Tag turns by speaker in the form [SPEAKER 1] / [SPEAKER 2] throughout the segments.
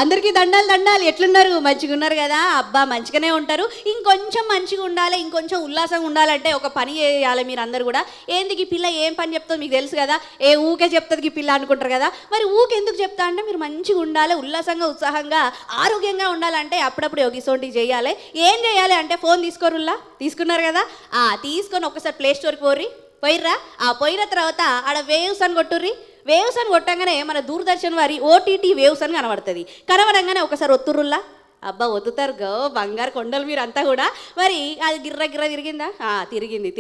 [SPEAKER 1] అందరికీ దండాలు దండాలు. ఎట్లున్నారు? మంచిగా ఉన్నారు కదా? అబ్బా మంచిగానే ఉంటారు. ఇంకొంచెం మంచిగా ఉండాలి, ఇంకొంచెం ఉల్లాసంగా ఉండాలంటే ఒక పని చేయాలి మీరు అందరు కూడా. ఏంది ఈ పిల్ల ఏం పని చెప్తుందో మీకు తెలుసు కదా, ఏ ఊకే చెప్తుంది ఈ పిల్ల అనుకుంటారు కదా. మరి ఊకే ఎందుకు చెప్తా అంటే మీరు మంచిగా ఉండాలి, ఉల్లాసంగా ఉత్సాహంగా ఆరోగ్యంగా ఉండాలంటే అప్పుడప్పుడు యోగిసోంటి చేయాలి. ఏం చేయాలి అంటే ఫోన్ తీసుకోరుల్లా, తీసుకున్నారు కదా, తీసుకొని ఒకసారి ప్లే స్టోర్కి పోయిర్రా. పోయిన తర్వాత ఆడ వేవ్స్ అని కొట్టుర్రి. వేవ్స్ అని కొట్టంగానే మన దూరదర్శన్ వారి ఓటీటీ వేవ్స్ అని కనబడుతుంది. కనబడంగానే ఒకసారి ఒత్తురుల్లా. అబ్బా ఒత్తుతారు గో బంగారు కొండలు మీరు అంతా కూడా. మరి అది గిర్ర తిరిగిందా?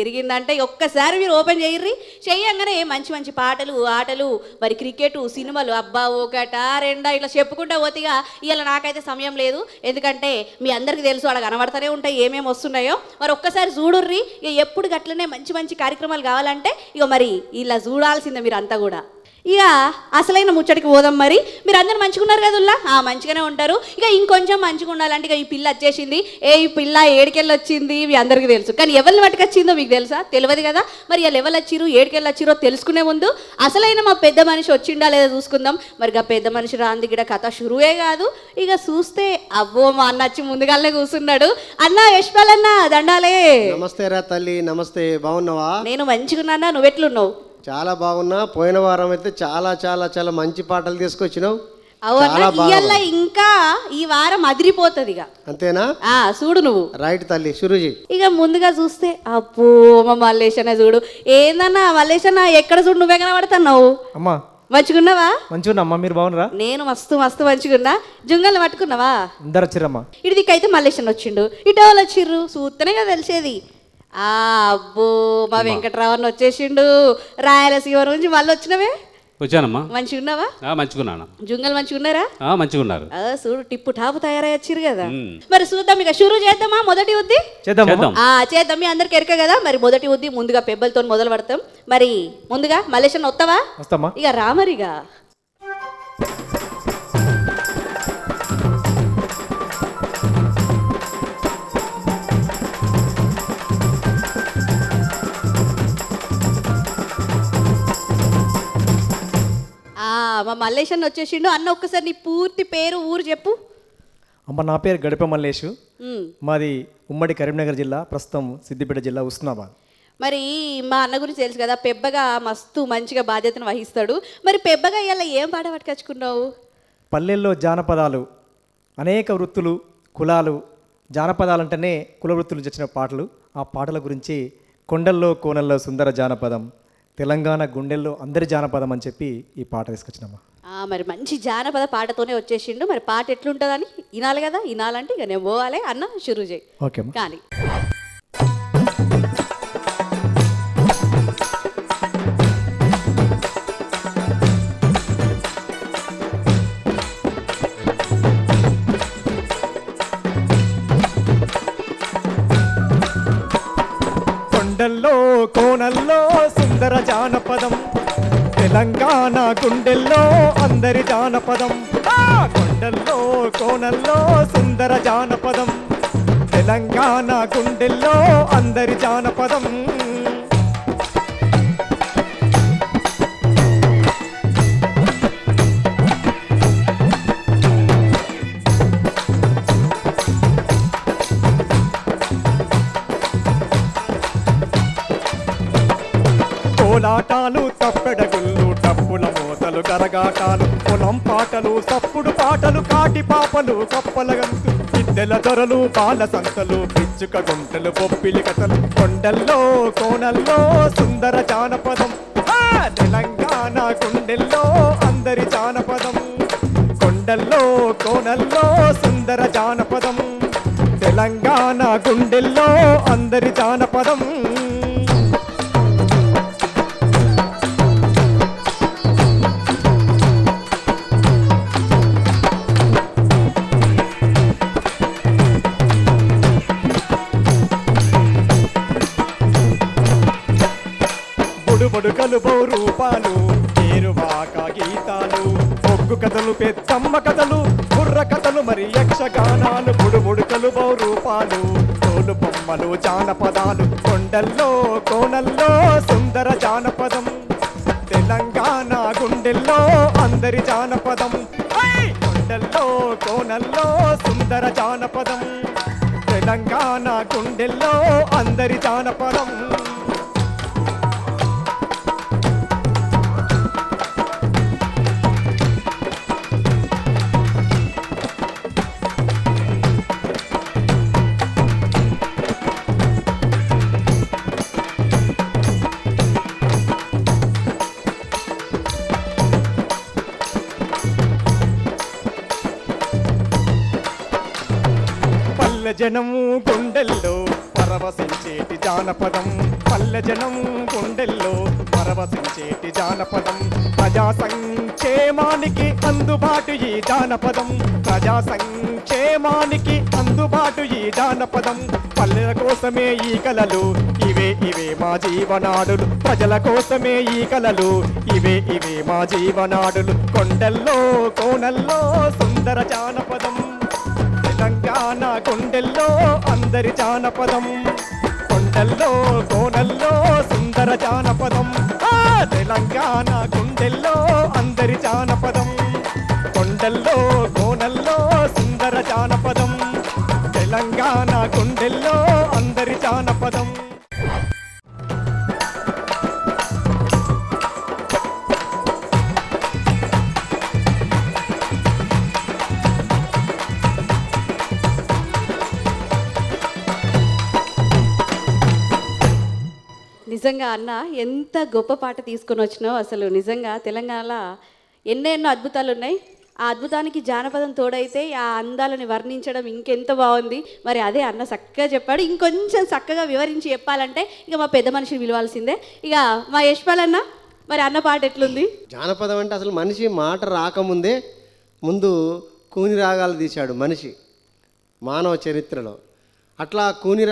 [SPEAKER 1] తిరిగిందంటే ఒక్కసారి మీరు ఓపెన్ చేయర్రి. చేయంగానే మంచి మంచి పాటలు ఆటలు మరి క్రికెట్ సినిమాలు అబ్బా ఒకటా రెండా ఇట్లా చెప్పుకుంటా పోతిగా. ఇవాళ నాకైతే సమయం లేదు, ఎందుకంటే మీ అందరికీ తెలుసు అలా కనబడతానే ఉంటాయి ఏమేమి వస్తున్నాయో. మరి ఒక్కసారి చూడుర్రి. ఇక ఎప్పుడు గట్లనే మంచి మంచి కార్యక్రమాలు కావాలంటే ఇక మరి ఇలా చూడాల్సిందే మీరు అంతా కూడా. ఇక అసలైన ముచ్చటికి పోదాం. మరి మీరు అందరు మంచిగున్నారు కదుల్లా? మంచిగానే ఉంటారు. ఇక ఇంకొంచెం మంచిగా ఉండాలంటే ఇక ఈ పిల్ల వచ్చేసింది. ఈ పిల్ల ఏడికెళ్ళి వచ్చింది మీ అందరికీ తెలుసు, కానీ ఎవరిని పట్టుకొచ్చిందో మీకు తెలుసా? తెలియదు కదా. మరి వాళ్ళు ఎవరు వచ్చిరు ఏడికెళ్ళి వచ్చిరో తెలుసుకునే ముందు అసలైన మా పెద్ద మనిషి వచ్చిండా లేదా చూసుకుందాం. మరి ఆ పెద్ద మనిషి రాంది గిడ కథ షురువే కాదు. ఇక చూస్తే అబ్బో మా అన్న వచ్చి ముందుగానే కూర్చున్నాడు. అన్న యశ్పాల్ అన్న దండాలే.
[SPEAKER 2] నమస్తే రా తల్లి. నమస్తే, బాగున్నావా?
[SPEAKER 1] నేను మంచిగున్నా, నువ్వెట్లున్నావు?
[SPEAKER 2] చాలా బాగున్నా. పోయిన వారం అయితే చాలా చాలా చాలా మంచి పాటలు తీసుకొచ్చినావు.
[SPEAKER 1] అవునా? ఇంకా ఈ వారం అదిరిపోతుంది ఇక.
[SPEAKER 2] అంతేనా?
[SPEAKER 1] చూడు నువ్వు.
[SPEAKER 2] రైట్ తల్లి, షురుజీ.
[SPEAKER 1] ఇక ముందుగా చూస్తే అబ్బో మా మల్లేశన్న చూడు. ఏందన్నా మల్లేశన్న ఎక్కడ చూడు నువ్వే కనబడుతున్నావు.
[SPEAKER 3] అమ్మా
[SPEAKER 1] మంచిగున్నావా?
[SPEAKER 3] మంచిగున్నా అమ్మా, మీరు బాగున్నారా?
[SPEAKER 1] నేను మస్తు మస్తు మంచిగున్నా. జుంగల్ని పట్టుకున్నావా?
[SPEAKER 3] అందరు వచ్చిరమ్మా.
[SPEAKER 1] ఇటు దిక్కైతే మల్లేశన్న వచ్చిండు, ఇటు వాళ్ళు వచ్చిర్రు. చూస్తేనే కదా తెలిసేది. అబ్బో మా వెంకటరావన్ వచ్చేసిండు రాయలసీమ నుంచి. మళ్ళీ వచ్చినవే?
[SPEAKER 4] వచ్చానమ్మా.
[SPEAKER 1] మంచిగా ఉన్నావా?
[SPEAKER 4] మంచిగున్నాను.
[SPEAKER 1] జుంగల్ మంచిగా ఉన్నారా?
[SPEAKER 4] మంచిగున్నారు.
[SPEAKER 1] చూడు టిప్పు టాపు తయారై వచ్చిరు కదా. మరి చూద్దాం, ఇక షురూ చేద్దామా? మొదటి ఉద్ది చేద్దాం. మీ అందరికి ఎరక కదా. మరి మొదటి ఉద్ది ముందుగా పెబ్బలతో మొదలు పెడతాం. మరి ముందుగా మలేషన్ వస్తావా? ఇక రామరిగా. మా మల్లేశన్ వచ్చేసిండు. అన్న ఒక్కసారి నీ పూర్తి పేరు ఊరు చెప్పు.
[SPEAKER 3] అమ్మ నా పేరు గడిప మల్లేషు. మాది ఉమ్మడి కరీంనగర్ జిల్లా, ప్రస్తుతం సిద్దిపేట జిల్లా, ఉస్నాబాద్.
[SPEAKER 1] మరి మా అన్న గురించి తెలుసు కదా, పెబ్బగా మస్తు మంచిగా బాధ్యతను వహిస్తాడు. మరి పెబ్బగా ఇలా ఏం పాట పట్టుకొచ్చుకున్నావు?
[SPEAKER 3] పల్లెల్లో జానపదాలు, అనేక వృత్తులు కులాలు, జానపదాలంటేనే కుల వృత్తులు వచ్చిన పాటలు. ఆ పాటల గురించి కొండల్లో కోనల్లో సుందర జానపదం, తెలంగాణ గుండెల్లో అందరి జానపదం అని చెప్పి ఈ పాట తీసుకొచ్చినమ్మా.
[SPEAKER 1] మరి మంచి జానపద పాటతోనే వచ్చేసిండు. మరి పాట ఎట్లుంటుందని వినాలి కదా. వినాలంటే ఇక నేను పోవాలి. అన్న షురూ చేయి.
[SPEAKER 3] ఓకే
[SPEAKER 1] కానీ
[SPEAKER 3] కొండల్లో కోనల్లో సుందర జానపదం, తెలంగాణ గుండెల్లో అందరి జానపదం. కొండల్లో కోనల్లో సుందర జానపదం, తెలంగాణ గుండెల్లో అందరి జానపదం. కోలాటాలు తప్పెడగుళ్ళు డప్పుల మోతలు కరగాటాలు పొలం పాటలు సప్పుడు పాటలు కాటి పాపలు కప్పల గంతు ఇద్దెల దొరలు బాల సంతలు పిచ్చుక గుంటలు బొప్పిలి కథలు. కొండల్లో కోనల్లో సుందర జానపదం, తెలంగాణ గుండెల్లో అందరి జానపదం. కొండల్లో కోనల్లో సుందర జానపదం, తెలంగాణ గుండెల్లో అందరి జానపదం. బొడుకలు బౌ రూపాలు, ఏరువాక గీతాలు, ఒగ్గు కథలు, పెద్దమ్మ కథలు, బుర్ర కథలు, మరి యక్షగానాలు. బుడుబుడుకలు బౌ రూపాలు, తోలు బొమ్మలు, జానపదాలు. కొండల్లో కోనల్లో సుందర జానపదం, తెలంగాణ గుండెల్లో అందరి జానపదం. కొండల్లో కోనల్లో సుందర జానపదం, తెలంగాణ గుండెల్లో అందరి జానపదం. పల్లె జనము గుండెల్లో పరవశించేటి జానపదం, పల్లె జనము గుండెల్లో పరవశించేటి జానపదం. ప్రజా సంక్షేమానికి అందుబాటు ఈ జానపదం, ప్రజా సంక్షేమానికి అందుబాటు ఈ జానపదం. పల్లెల కోసమే ఈ కలలు, ఇవే ఇవే మా జీవనాడులు, ప్రజల కోసమే ఈ కలలు, ఇవే ఇవే మా జీవనాడులు. కొండల్లో కోనల్లో సుందర జానపదం, తెలంగాణ గుండెల్లో అందరి జానపదం. కొండల్లో కోనల్లో సుందర జానపదం, తెలంగాణ గుండెల్లో అందరి జానపదం. కొండల్లో కోనల్లో సుందర జానపదం, తెలంగాణ గుండెల్లో అందరి జానపదం.
[SPEAKER 1] నిజంగా అన్న ఎంత గొప్ప పాట తీసుకొని వచ్చినావు. అసలు నిజంగా తెలంగాణలో ఎన్నెన్నో అద్భుతాలు ఉన్నాయి. ఆ అద్భుతానికి జానపదం తోడైతే ఆ అందాలని వర్ణించడం ఇంకెంత బాగుంది. మరి అదే అన్న చక్కగా చెప్పాడు. ఇంకొంచెం చక్కగా వివరించి చెప్పాలంటే ఇక మా పెద్ద మనిషిని పిలవాల్సిందే. ఇక మా యశ్పాల్ అన్న, మరి అన్న పాట ఎట్లుంది?
[SPEAKER 2] జానపదం అంటే అసలు మనిషి మాట రాకముందే ముందు కూని రాగాలు తీశాడు మనిషి మానవ చరిత్రలో. అట్లా కూని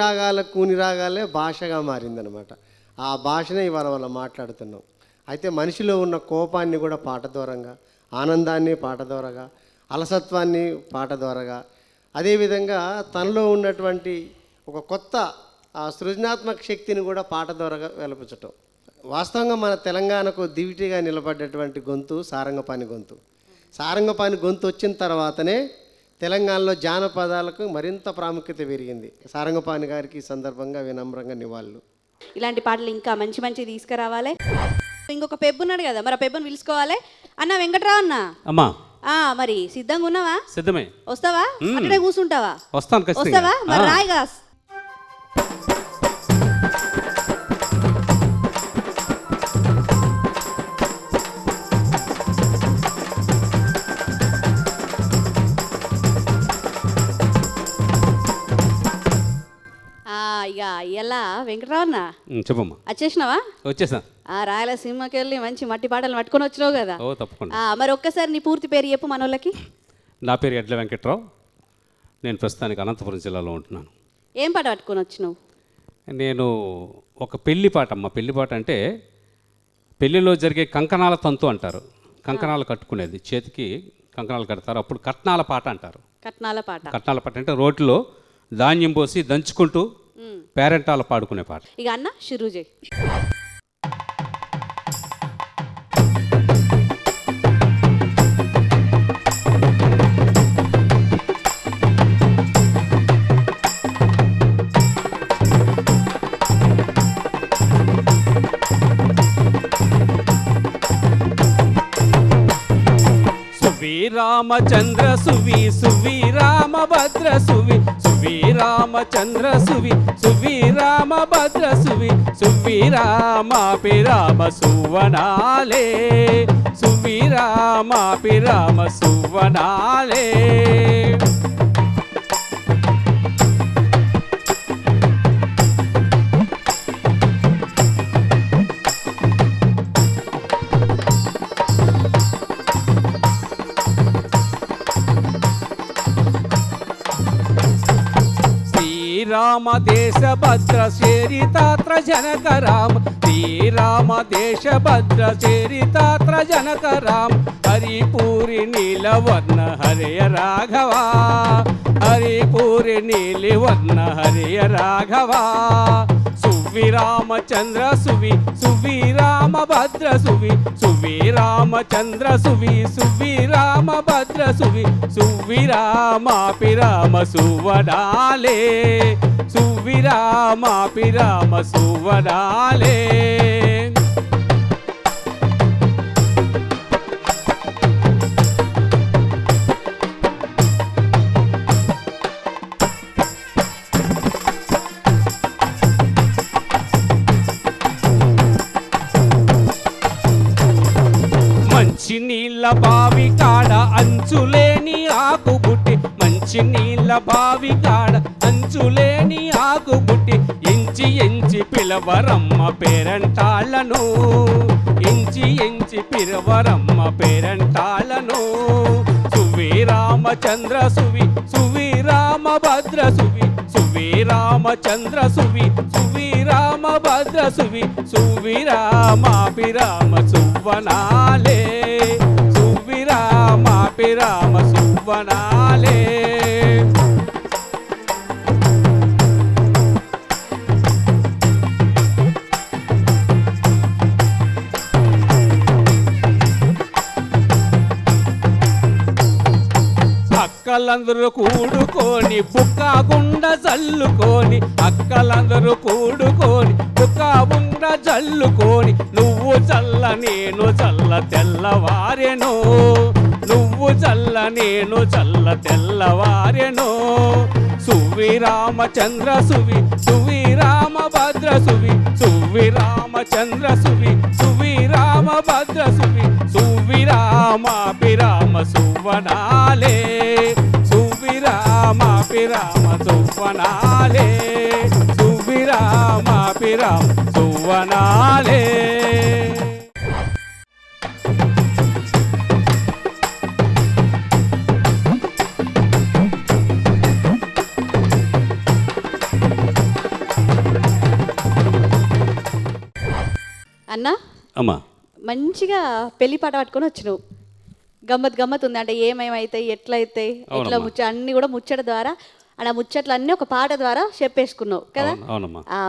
[SPEAKER 2] రాగాలే భాషగా మారిందనమాట. ఆ భాషనే ఇవాళ మనం మాట్లాడుతున్నాం. అయితే మనిషిలో ఉన్న కోపాన్ని కూడా పాట ద్వారంగా, ఆనందాన్ని పాట ద్వారాగా, అలసత్వాన్ని పాట ద్వారాగా, అదేవిధంగా తనలో ఉన్నటువంటి ఒక కొత్త సృజనాత్మక శక్తిని కూడా పాట ద్వారాగా వెలపించటం. వాస్తవంగా మన తెలంగాణకు దివిటిగా నిలబడ్డటువంటి గొంతు సారంగపాణి గొంతు. సారంగపాణి గొంతు వచ్చిన తర్వాతనే తెలంగాణలో జానపదాలకు మరింత ప్రాముఖ్యత పెరిగింది. సారంగపాణి గారికి ఈ సందర్భంగా వినమ్రంగా నివాళులు.
[SPEAKER 1] ఇలాంటి పాటలు ఇంకా మంచి మంచి తీసుకురావాలి. ఇంకొక పెబ్బు ఉన్నాడు కదా, మరి ఆ పెబ్బుని పిలుచుకోవాలి. అన్న వెంకట్రావు అన్న,
[SPEAKER 4] అమ్మా
[SPEAKER 1] మరి సిద్ధంగా ఉన్నావా?
[SPEAKER 4] సిద్ధమే.
[SPEAKER 1] వస్తావా? అక్కడే కూర్చుంటావా?
[SPEAKER 4] వస్తాను ఖచ్చితంగా.
[SPEAKER 1] వస్తావా? మరి రాయిగా. ఇక ఎలా వెంకట్రావు అన్న
[SPEAKER 4] చెప్పమ్మా.
[SPEAKER 1] వచ్చేసినావా?
[SPEAKER 4] వచ్చేసా.
[SPEAKER 1] రాయలసీమకి వెళ్ళి మంచి మట్టి పాటలు పట్టుకొని వచ్చినావు కదా.
[SPEAKER 4] ఓ తప్పకుండా.
[SPEAKER 1] మరి ఒక్కసారి నీ పూర్తి పేరు చెప్పు మనోళ్ళకి.
[SPEAKER 4] నా పేరు ఎడ్ల వెంకట్రావు. నేను ప్రస్తుతానికి అనంతపురం జిల్లాలో ఉంటున్నాను.
[SPEAKER 1] ఏం పాట పట్టుకొని వచ్చినావు?
[SPEAKER 4] నేను ఒక పెళ్లి పాట అమ్మ. పెళ్లి పాట అంటే పెళ్లిలో జరిగే కంకణాల తంతు అంటారు. కంకణాలు కట్టుకునేది, చేతికి కంకణాలు కడతారు, అప్పుడు కట్నాల పాట అంటారు.
[SPEAKER 1] కట్నాల పాట.
[SPEAKER 4] కట్నాల పాట అంటే రోడ్లో ధాన్యం పోసి దంచుకుంటూ పేరెంటాల పాడుకునే పాట.
[SPEAKER 1] ఇక అన్న షురూ చేయి.
[SPEAKER 4] రామచంద్ర సువి సువి రామభద్ర సువి సువి రామచంద్ర సువి సువి రామభద్ర సువి సువి రామాపి రామ సువనాలే సువి రామాపి రామ సువనాలే. శ్రీరామ దేశ భద్ర చరితాత్ర జనక రామ శ్రీరామ దేశ భద్ర చరితాత్ర జనక రామ హరిపూరి నీలవర్ణ హరయ రాఘవ హరిపూరి నీలివర్ణ హరయ రాఘవ సువి రామచంద్ర సువి సువి రామభద్ర సువి సువి రామచంద్ర సువి సువి రామభద్ర సువి సువి రామాపి రామ సువడాలే సువి రామాపి రామ సువడాలే. మంచి నీళ్ళ బావి కాడ అంచులేని ఆకుబుట్టి మంచి నీళ్ళ బావి కాడ అంచులేని ఆకుబుట్టి ఎంచి ఎంచి పిలవరమ్మ పేరంటాళ్ళను ఎంచి ఎంచి పిలవరమ్మ పేరంటాళ్ళను. సువి రామచంద్ర సువి సువి రామభద్ర సువి సువి రామచంద్ర సువి సువి రామభద్ర సువి సువి రామాపి రామ సువ్వనాలే సువి రామాపి రామ సువ్వనాలే. అక్కలందరూ కూడుకొని బుక్కాగుండ జల్లుకొని అక్కలందరూ కూడుకొని బుక్కాగుండ జల్లుకొని నువ్వు చల్ల నేను చల్ల తెల్లవారెను నువ్వు చల్ల నేను చల్ల తెల్లవారెను. సువి రామచంద్ర సువి సువి రామభద్ర సువి సువి రామచంద్ర సువి సువి రామభద్ర సువి సువి రామాపి రామ సువ్వనాలే సువి రామాపి రామ సువ్వనాలే సువి రామాపి రామ సువ్వనాలే.
[SPEAKER 1] అన్నా
[SPEAKER 4] అమ్మా
[SPEAKER 1] మంచిగా పెళ్లి పాట పట్టుకొని వచ్చినావు. గమ్మత్ గమ్మత్ ఉంది అంటే ఏమేమైతాయి ఎట్లయితాయి ఎట్లా అన్ని కూడా ముచ్చట ద్వారా అలా ముచ్చట్లు అన్నీ ఒక పాట ద్వారా చెప్పేసుకున్నావు కదా.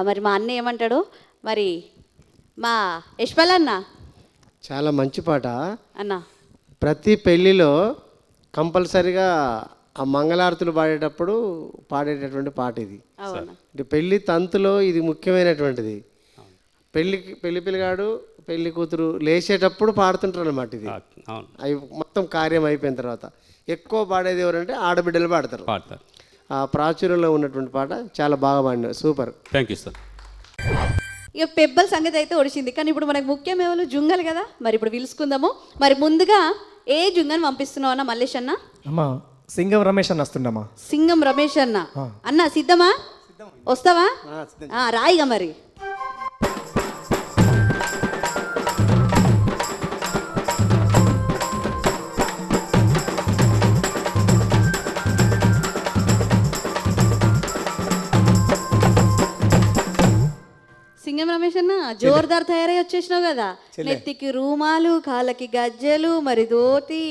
[SPEAKER 1] మరి మా అన్న ఏమంటాడు మరి మా యశ్వల్ అన్న?
[SPEAKER 2] చాలా మంచి పాట
[SPEAKER 1] అన్న.
[SPEAKER 2] ప్రతి పెళ్ళిలో కంపల్సరిగా ఆ మంగళారతులు పాడేటప్పుడు పాడేటటువంటి పాట ఇది. అంటే పెళ్లి తంతులో ఇది ముఖ్యమైనటువంటిది. పెళ్లి పిల్లగాడు పెళ్లి కూతురు లేచేటప్పుడు పాడుతుంటారు అన్నమాట ఇది. అవి మొత్తం కార్యం అయిపోయిన తర్వాత ఎక్కువ పాడేది ఎవరంటే ఆడబిడ్డలు పాడతారు. ఆ ప్రాచుర్యంలో ఉన్నటువంటి పాట చాలా బాగా పాడినారు. సూపర్.
[SPEAKER 4] Thank you sir.
[SPEAKER 1] ఇక పెబ్బల సంగతి అయితే ఒడిచింది కానీ ఇప్పుడు మనకు ముఖ్యం ఎవరు జుంగలు కదా. మరి ఇప్పుడు పిలుచుకుందాము. మరి ముందుగా ఏ జుంగని పంపిస్తున్నావు అన్న మల్లేష్ అన్న?
[SPEAKER 3] అమ్మా సింగం రమేష్ అన్న వస్తుండమ్మా.
[SPEAKER 1] సింగం రమేష్ అన్న. అన్న సిద్ధమా? వస్తావా? రాయిగా మరి. సింగం రమేష్ అన్న జోర్దార్ తయారై వచ్చేసినావు కదా. నెత్తికి రూమాలు, కాళ్ళకి గజ్జెలు, మరి ధోతి,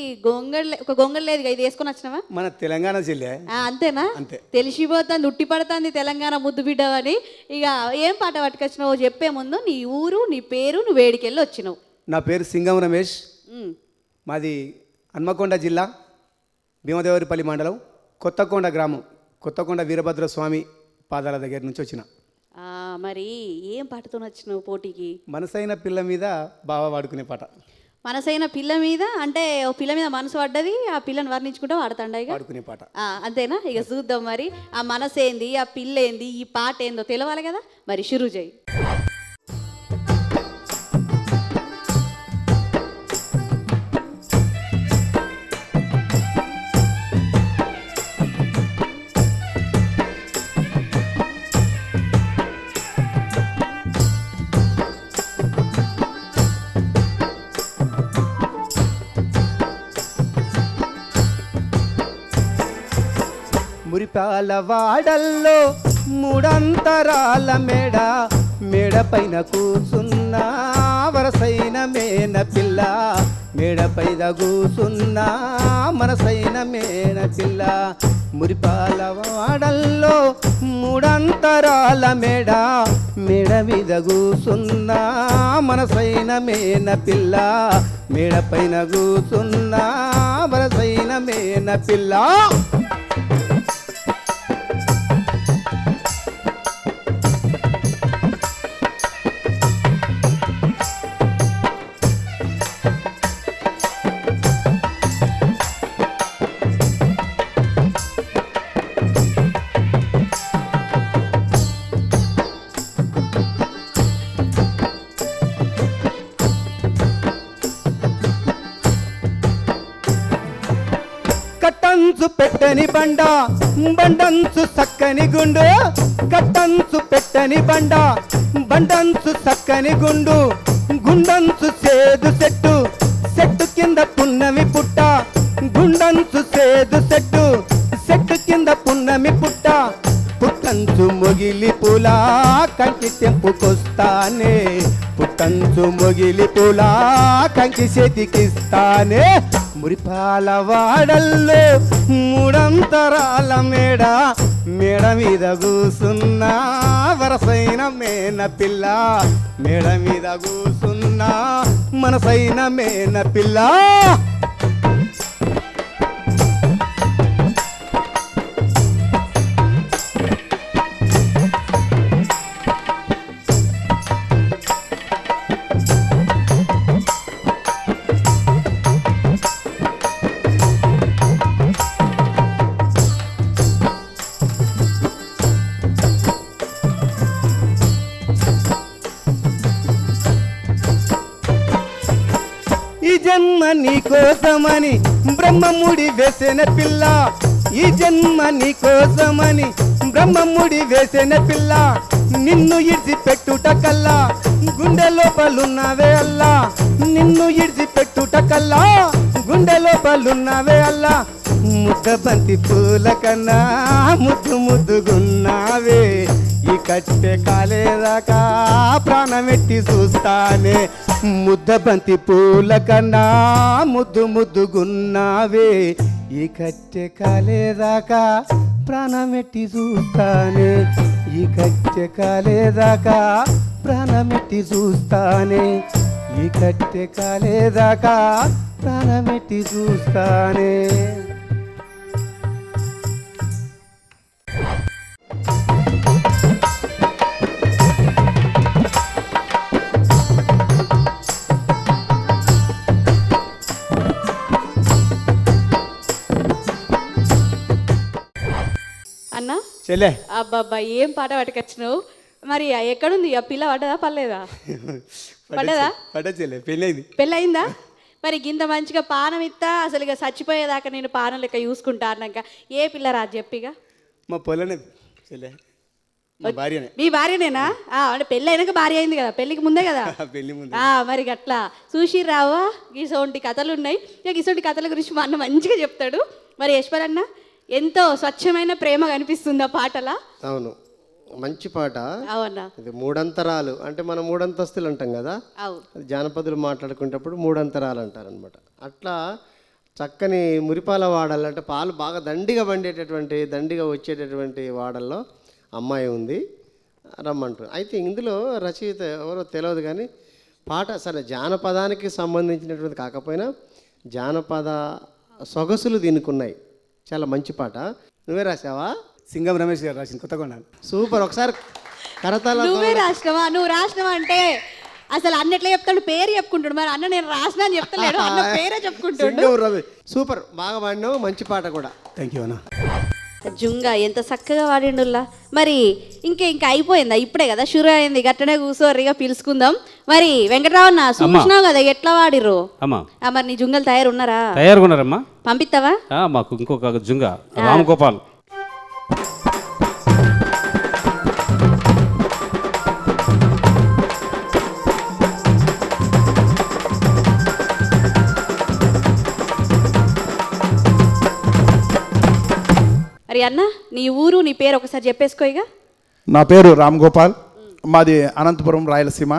[SPEAKER 1] ఒక గొంగళి లేదు ఇది వేసుకొని వచ్చినావా?
[SPEAKER 5] మన తెలంగాణ జిల్లా
[SPEAKER 1] అంతేనా?
[SPEAKER 5] అంతే.
[SPEAKER 1] తెలిసిపోతుంది ఉట్టి పడుతుంది తెలంగాణ ముద్దు బిడ్డవని. ఇక ఏం పాట పట్టుకొచ్చినావు చెప్పే ముందు నీ ఊరు నీ పేరు నువ్వు వేడికెళ్ళి వచ్చినావు.
[SPEAKER 5] నా పేరు సింగం రమేష్. మాది హన్మకొండ జిల్లా భీమదేవరిపల్లి మండలం కొత్తకొండ గ్రామం కొత్తకొండ వీరభద్ర స్వామి పాదాల దగ్గర నుంచి వచ్చిన.
[SPEAKER 1] మరి ఏం పాటతో వచ్చినావు పోటీకి?
[SPEAKER 5] మనసైన పిల్ల మీద బాగా వాడుకునే పాట.
[SPEAKER 1] మనసైన పిల్ల మీద అంటే ఓ పిల్ల మీద మనసు పడ్డది ఆ పిల్లని వర్ణించుకుంటూ వాడుతాండా ఇక
[SPEAKER 5] వాడుకునే పాట.
[SPEAKER 1] అంతేనా? ఇక చూద్దాం మరి ఆ మనసు ఏంది ఆ పిల్ల ఏంది ఈ పాట ఏందో తెలవాలి కదా. మరి షురూ చేయి.
[SPEAKER 5] మురిపాల వాడల్లో మూడంతరాల మేడ పైన కూర్చున్న వరసైన మేన పిల్ల మేడపై కూసున్నా మనసైన మేన పిల్ల మురిపాల వాడల్లో మూడంతరాల మేడ మీద కూసున్నా మనసైన మేన పిల్ల మేడపైన కూసున్నా మనసైన మేన పిల్ల. కట్టంచు పెట్టని బండ బండంచు సక్కని గుండు కట్టంచు పెట్టని బండ బండంచు సక్కని గుండు గుండంచు సేదు చెట్టు చెట్టు కింద పున్నమి పుట్ట గుండంచు సేదు చెట్టు చెట్టు కింద పున్నమి పుట్ట పుట్టంచు మొగిలి పూల కంకి తెంపుకొస్తానే పుట్టంచు మొగిలి పూల కంకి చేతికిస్తానే మురిపాల వాడల్లో మూడంతరాల మేడ మీద కూసున్నా వరసైన మేన పిల్ల మేడ మీద కూసున్నా మనసైన మేన పిల్ల. ఈ జన్మ నీ కోసమని బ్రహ్మముడి వేసిన పిల్ల ఈ జన్మ నీ కోసమని బ్రహ్మముడి వేసిన పిల్ల నిన్ను ఇడిచిపెట్టుట కల్లా గుండె లోపలున్నవే అల్లా నిన్ను ఇడిచిపెట్టుట కల్లా గుండె లోపలున్నవే అల్లా ముద్ద బంతి పూల కన్నా ముద్దు ముద్దుగున్నావే ఈ కట్టె కాలేదాకా ప్రాణమెట్టి చూస్తానే ముద్ద బంతి పూల కన్నా ముద్దు ముద్దుగున్నావే ఈ కట్టె కాలేదాకా ప్రాణమెట్టి చూస్తానే ఈ కట్టె కాలేదాకా ప్రాణమెట్టి చూస్తానే ఈ కట్టె కాలేదాకా ప్రాణమెట్టి చూస్తానే.
[SPEAKER 1] అన్నా
[SPEAKER 5] చెల్లె
[SPEAKER 1] అబ్బాబ్బా ఏం పాట పట్టుకొచ్చినావు మరి ఎక్కడుంది ఆ పిల్ల పడ్డదా పర్లేదా పడ్డదా
[SPEAKER 5] పడ్డ చెల్లె పెళ్ళైంది
[SPEAKER 1] పెళ్ళయిందా మరి గింత మంచిగా పానం ఇస్తా అసలు ఇక చచ్చిపోయేదాకా నేను పానం లెక్క చూసుకుంటా అన్నాక ఏ పిల్ల రాదు చెప్పిగా
[SPEAKER 5] మా పొలనే చెల్లె మా భార్యనే
[SPEAKER 1] మీ భార్యనేనా అంటే పెళ్ళి అయినాక భార్య అయింది కదా పెళ్ళికి ముందే కదా
[SPEAKER 5] పెళ్లి ముందు
[SPEAKER 1] మరి అట్లా చూసి రావా గిసోంటి కథలు ఉన్నాయి ఇక గిసోంటి కథల గురించి మా అన్న మంచిగా చెప్తాడు మరి యశ్వర్ అన్న ఎంతో స్వచ్ఛమైన ప్రేమ కనిపిస్తుంది ఆ పాటలా.
[SPEAKER 2] అవును, మంచి పాట.
[SPEAKER 1] అవునా,
[SPEAKER 2] ఇది మూడంతరాలు అంటే మనం మూడంతస్తులు అంటాం కదా, అది జానపదులు మాట్లాడుకునేటప్పుడు మూడంతరాలు అంటారనమాట. అట్లా చక్కని మురిపాల వాడలు అంటే పాలు బాగా దండిగా పండేటటువంటి దండిగా వచ్చేటటువంటి వాడల్లో అమ్మాయి ఉంది రమ్మంటారు. అయితే ఇందులో రచయిత ఎవరో తెలియదు కానీ పాట సరే జానపదానికి సంబంధించినటువంటి కాకపోయినా జానపద సొగసులు దీనికి ఉన్నాయి. చాలా మంచి పాట. నువ్వే రాసావా?
[SPEAKER 5] సింగం రమేష్ గారు రాసింది కొత్తకొండ.
[SPEAKER 2] సూపర్. ఒకసారి కరతాల
[SPEAKER 1] నువ్వే రాసినవా? నువ్వు రాసినవా అంటే అసలు అన్న ఎట్లా చెప్తాడు, పేరు చెప్పుకుంటాడు. మరి అన్న నేను రాసిన అని చెప్తలేడు, అన్న పేరే చెప్పుకుంటాడు.
[SPEAKER 2] సూపర్, బాగా పాడినావు, మంచి పాట కూడా.
[SPEAKER 5] థ్యాంక్ యూ అన్న.
[SPEAKER 1] జుంగా ఎంత చక్కగా వాడిండుల్లా. మరి ఇంకా అయిపోయిందా? ఇప్పుడే కదా షురు అయింది, గట్టనే కూర్చోరిగా పిలుచుకుందాం. మరి వెంకటరావన్న చూసినావు కదా ఎట్లా వాడిర్రు. మరి నీ జుంగలు తయారున్నారా?
[SPEAKER 4] తయారున్నారమ్మా.
[SPEAKER 1] పంపిస్తావా?
[SPEAKER 4] మాకు ఇంకొక జుంగ రామగోపాల్.
[SPEAKER 1] మరి అన్న నీ ఊరు నీ పేరు ఒకసారి చెప్పేసుకోయిగా.
[SPEAKER 6] నా పేరు రామ్ గోపాల్, మాది అనంతపురం రాయలసీమ.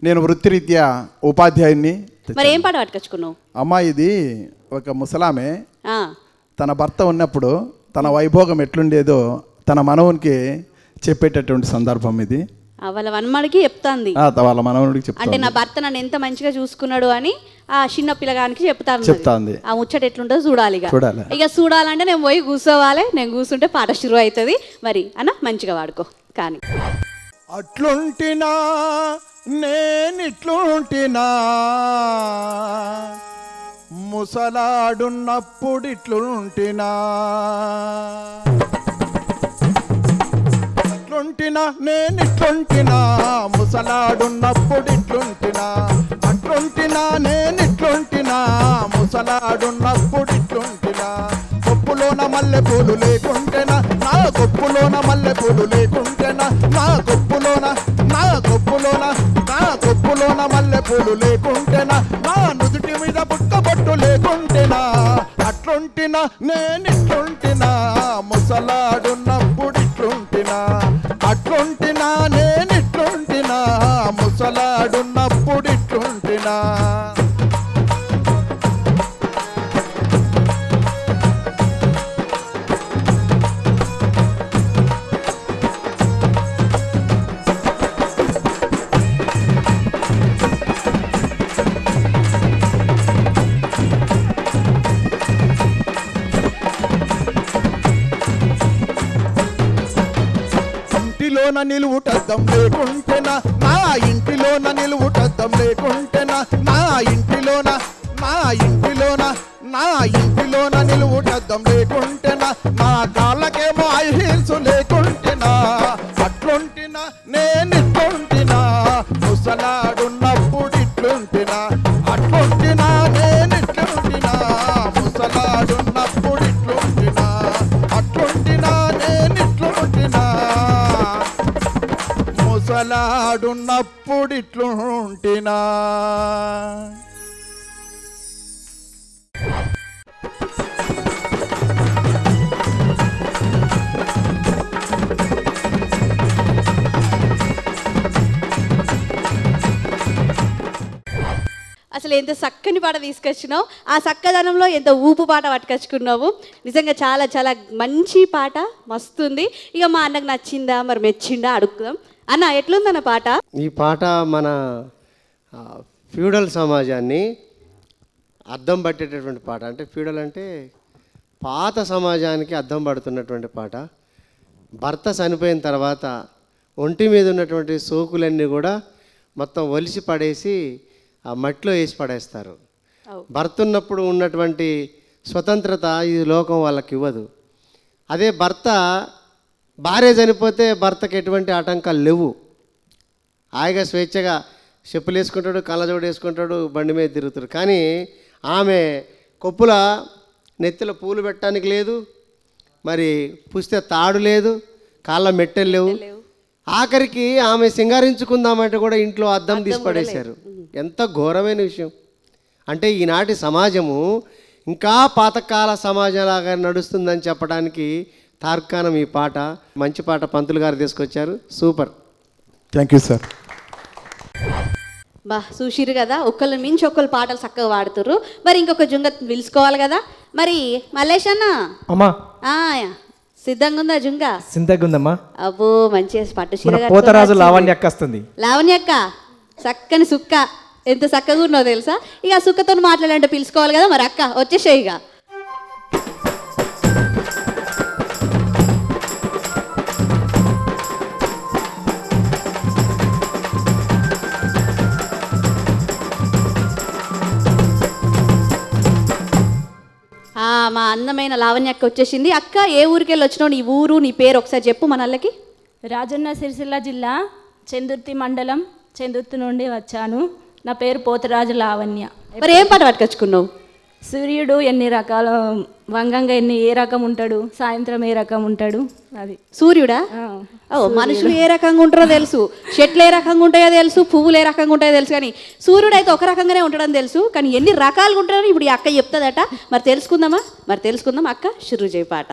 [SPEAKER 6] నేను వృత్తిరీత్యా ఉపాధ్యాయుని,
[SPEAKER 1] మరి ఏం పాట పట్టుకొచ్చుకున్నావు?
[SPEAKER 6] అమ్మ ఇది ఒక ముసలామె
[SPEAKER 1] ఆ,
[SPEAKER 6] తన భర్త ఉన్నప్పుడు తన వైభోగం ఎట్లుండేదో తన మనవునికి చెప్పేటటువంటి సందర్భం ఇది.
[SPEAKER 1] వాళ్ళ వన్మాడికి చెప్తాంది,
[SPEAKER 6] వాళ్ళ మనవుడికి
[SPEAKER 1] అంటే
[SPEAKER 6] చెప్తాను.
[SPEAKER 1] నా భర్త నన్ను ఎంత మంచిగా చూసుకున్నాడు అని ఆ చిన్న పిల్లగానికి
[SPEAKER 6] చెప్తాంది.
[SPEAKER 1] ఆ ముచ్చట ఎట్లుంటుందో చూడాలి.
[SPEAKER 6] చూడాలి.
[SPEAKER 1] ఇక చూడాలంటే నేను పోయి కూర్చోవాలి, నేను కూర్చుంటే పాట షురు అవుతుంది. మరి అన్న మంచిగా వాడుకో కానీ.
[SPEAKER 3] అట్లుంటినా నేనిట్లుంటినా ముసలాడున్నప్పుడు ఇట్లుంటినా, అట్లుంటినా నేనిట్లుంటినా ముసలాడున్నప్పుడు ఇట్లుంటినా, అట్లుంటినా నేనిట్లుంటినా ముసలాడున్నప్పుడు ఇట్లుంటినా, కొప్పులోన మల్లె పూలు లేకుంటేనా నా కొప్పులోన మల్లె పూలు లేకుంటేనా, నా కొప్పులోన మల్లె పూలు లేకుంటేనా, నా నుదుటి మీద బుట్టబొట్టు లేకుంటేనా, అట్లుంటినా నేనిట్లుంటినా ముసలాడున్నప్పుడు ఇట్లుంటినా, అట్లుంటినా నేనిట్లుంటినా ముసలాడున్నప్పుడు ఇట్లుంటినా. ఇంటిలోన నిలువుటద్దం లేకుంటేనా నా ఇంటిలోన నిలువుటద్దం లేకుంటేనా, నా ఇంటిలోన నిలువుటద్దం లేకుంటేనా, నా కాళ్ళకేమో హై హీల్స్ లేకుంటేనా, అట్లుంటినా నేనిట్లుంటినా ముసలాడున్నప్పుడు ఇట్లుంటినా, అట్లుంటినా నేనిట్లుంటినా ముసలాడున్నప్పుడు ఇట్లుంటినా, అట్లుంటినా నేనిట్లుంటినా ముసలాడున్నప్పుడు ఇట్లుంటినా.
[SPEAKER 1] అసలు ఎంత చక్కని పాట తీసుకొచ్చినావు, ఆ చక్కదనంలో ఎంత ఊపు పాట పట్టుకొచ్చుకున్నావు. నిజంగా చాలా చాలా మంచి పాట, మస్తుంది. ఇక మా అన్నకు నచ్చిందా మరి మెచ్చిందా అడుగుదాం. అన్న ఎట్లుందన్న పాట?
[SPEAKER 2] ఈ పాట మన ఫ్యూడల్ సమాజాన్ని అద్దం పట్టేటటువంటి పాట. అంటే ఫ్యూడల్ అంటే పాత సమాజానికి అద్దం పడుతున్నటువంటి పాట. భర్త చనిపోయిన తర్వాత ఒంటి మీద ఉన్నటువంటి సోకులన్నీ కూడా మొత్తం ఒలిసి పడేసి ఆ మట్టిలో వేసి పడేస్తారు. భర్త ఉన్నప్పుడు ఉన్నటువంటి స్వతంత్రత ఈ లోకం వాళ్ళకి ఇవ్వదు. అదే భార్య చనిపోతే భర్తకి ఎటువంటి ఆటంకాలు లేవు. హాయిగా స్వేచ్ఛగా చెప్పులు వేసుకుంటాడు, కళ్ళజోడు వేసుకుంటాడు, బండి మీద తిరుగుతాడు. కానీ ఆమె కొప్పుల నెత్తిలో పూలు పెట్టడానికి లేదు, మరి పుస్తే తాడు లేదు, కాళ్ళ మెట్టెలు లేవు. ఆఖరికి ఆమె సింగారించుకుందామంటే కూడా ఇంట్లో అద్దం తీసి పడేశారు. ఎంత ఘోరమైన విషయం. అంటే ఈనాటి సమాజము ఇంకా పాతకాల సమాజంలాగా నడుస్తుందని చెప్పడానికి తార్కాణం ఈ పాట. మంచి పాట పంతులు గారు తీసుకొచ్చారు, సూపర్.
[SPEAKER 6] Thank you sir.
[SPEAKER 1] బా చూసిరు కదా, ఒకళ్ళని మించి ఒకళ్ళు పాటలు చక్కగా పాడుతుర్రు. మరి ఇంకొక జుంగ పిలుచుకోవాలి కదా. మరి మల్లేష్ అన్న
[SPEAKER 7] అమ్మా
[SPEAKER 1] సిద్ధంగా ఉందా జుంగ?
[SPEAKER 7] సింతగుందమ్మా.
[SPEAKER 1] అబ్బో మంచిగా పట్టు
[SPEAKER 7] మన
[SPEAKER 1] చీర
[SPEAKER 7] పోతరాజు లావణ్య అక్క వస్తుంది.
[SPEAKER 1] లావణ్య అక్క చక్కని సుక్క, ఎంత చక్కగా ఉన్నావు తెలుసా. ఇక ఆ సుక్కతో మాట్లాడాలంటే పిలుచుకోవాలి కదా. మరి అక్క వచ్చేసేయి ఇక. మా అందమైన లావణ్య అక్క వచ్చేసింది. అక్క ఏ ఊరికి వెళ్ళి వచ్చినావు? నీ ఊరు, నీ పేరు ఒకసారి చెప్పు మనల్లకి.
[SPEAKER 8] రాజన్న సిరిసిల్ల జిల్లా చెందుర్తి మండలం చెందుర్తి నుండి వచ్చాను. నా పేరు పోతరాజు లావణ్య.
[SPEAKER 1] మరి ఏం పాట పట్టుకొచ్చుకున్నావు?
[SPEAKER 8] సూర్యుడు ఎన్ని రకాల వంగంగా ఏ రకం ఉంటాడు, సాయంత్రం ఏ రకం ఉంటాడు, అది.
[SPEAKER 1] సూర్యుడా? ఓ మనుషులు ఏ రకంగా ఉంటారో తెలుసు, చెట్లు ఏ రకంగా ఉంటాయో తెలుసు, పువ్వులు ఏ రకంగా ఉంటాయో తెలుసు, కానీ సూర్యుడు అయితే ఒక రకంగానే ఉంటాడని తెలుసు. కానీ ఎన్ని రకాలుగా ఉంటాడని ఇప్పుడు ఈ అక్క చెప్తుందట. మరి తెలుసుకుందాం అక్క. షురు చేయి పాట.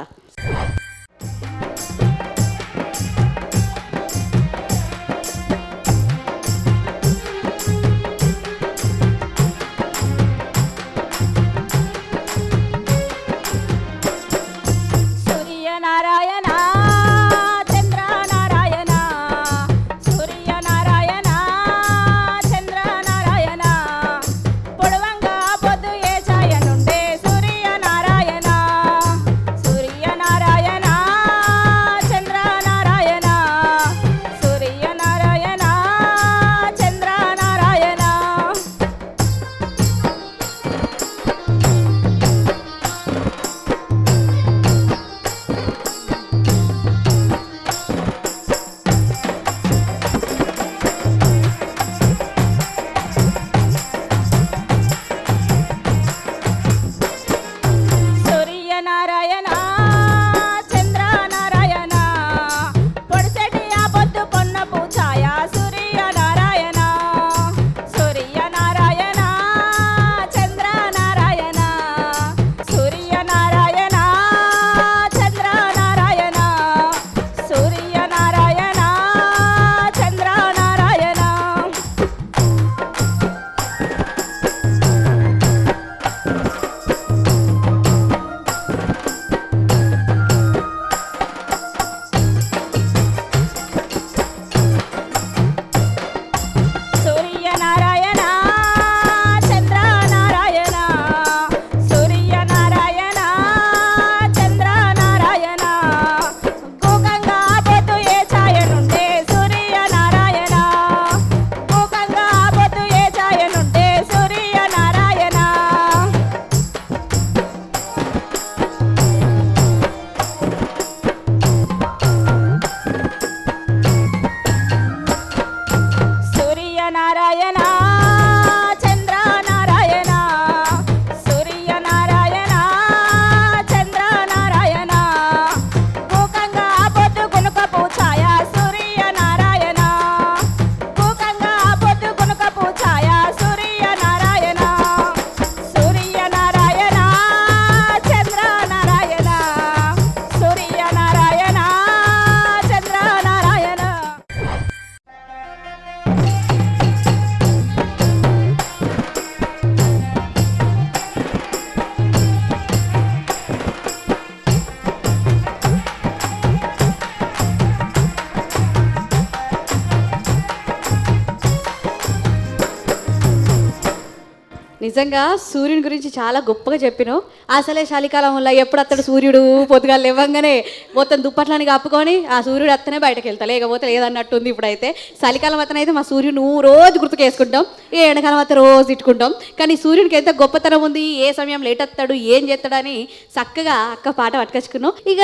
[SPEAKER 1] నిజంగా సూర్యుని గురించి చాలా గొప్పగా చెప్పినావు. అసలే చలికాలంలో ఎప్పుడు అత్తడు సూర్యుడు పొద్దుగా లేవంగానే మొత్తం దుప్పట్లని కప్పుకొని ఆ సూర్యుడు అత్తనే బయటకు వెళ్తా, లేకపోతే లేదన్నట్టుంది. ఇప్పుడైతే చలికాలం అతనైతే మా సూర్యుడు రోజు గుర్తుకేసుకుంటాం, ఏ ఎండాకాలం అత్త రోజు తిట్టుకుంటాం. కానీ సూర్యునికి ఎంత గొప్పతనం ఉంది, ఏ సమయం లేట్ వస్తాడు, ఏం చేస్తాడని చక్కగా అక్క పాట పట్టుకొచ్చుకున్నాం. ఇక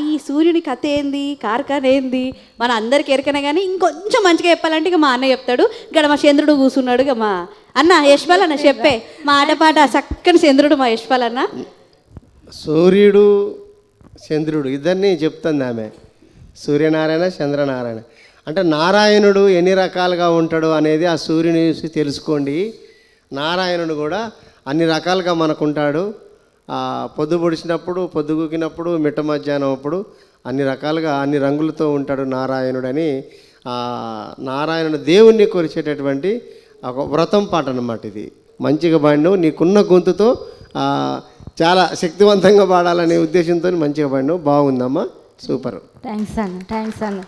[SPEAKER 1] ఈ సూర్యుని కథ ఏంది, కార్ఖాన ఏంది మన అందరికి ఎరకనే, కానీ ఇంకొంచెం మంచిగా చెప్పాలంటే ఇక మా అన్న చెప్తాడు. ఇక్కడ మా చంద్రుడు కూర్చున్నాడు, ఇక మా అన్న యశ్పాల్ అన్న చెప్పే మా ఆటపాట చక్కని చంద్రుడు మా యశ్పాల్ అన్న.
[SPEAKER 2] సూర్యుడు చంద్రుడు ఇద్దరిని చెప్తుంది ఆమె, సూర్యనారాయణ చంద్రనారాయణ. అంటే నారాయణుడు ఎన్ని రకాలుగా ఉంటాడు అనేది ఆ సూర్యుని చూసి తెలుసుకోండి. నారాయణుడు కూడా అన్ని రకాలుగా మనకుంటాడు. పొద్దు పొడిచినప్పుడు, పొద్దుగూకినప్పుడు, మిట్ట మధ్యాహ్నం అప్పుడు అన్ని రకాలుగా అన్ని రంగులతో ఉంటాడు నారాయణుడని. నారాయణుడు దేవుణ్ణి కొలిచేటటువంటి ఒక వ్రతం పాట అన్నమాట. ఇది మంచిగా పాడినావు, నీకున్న గొంతుతో చాలా శక్తివంతంగా పాడాలనే ఉద్దేశంతో మంచిగా పాడినావు, బాగుందమ్మా, సూపర్.
[SPEAKER 8] థ్యాంక్స్ అన్న.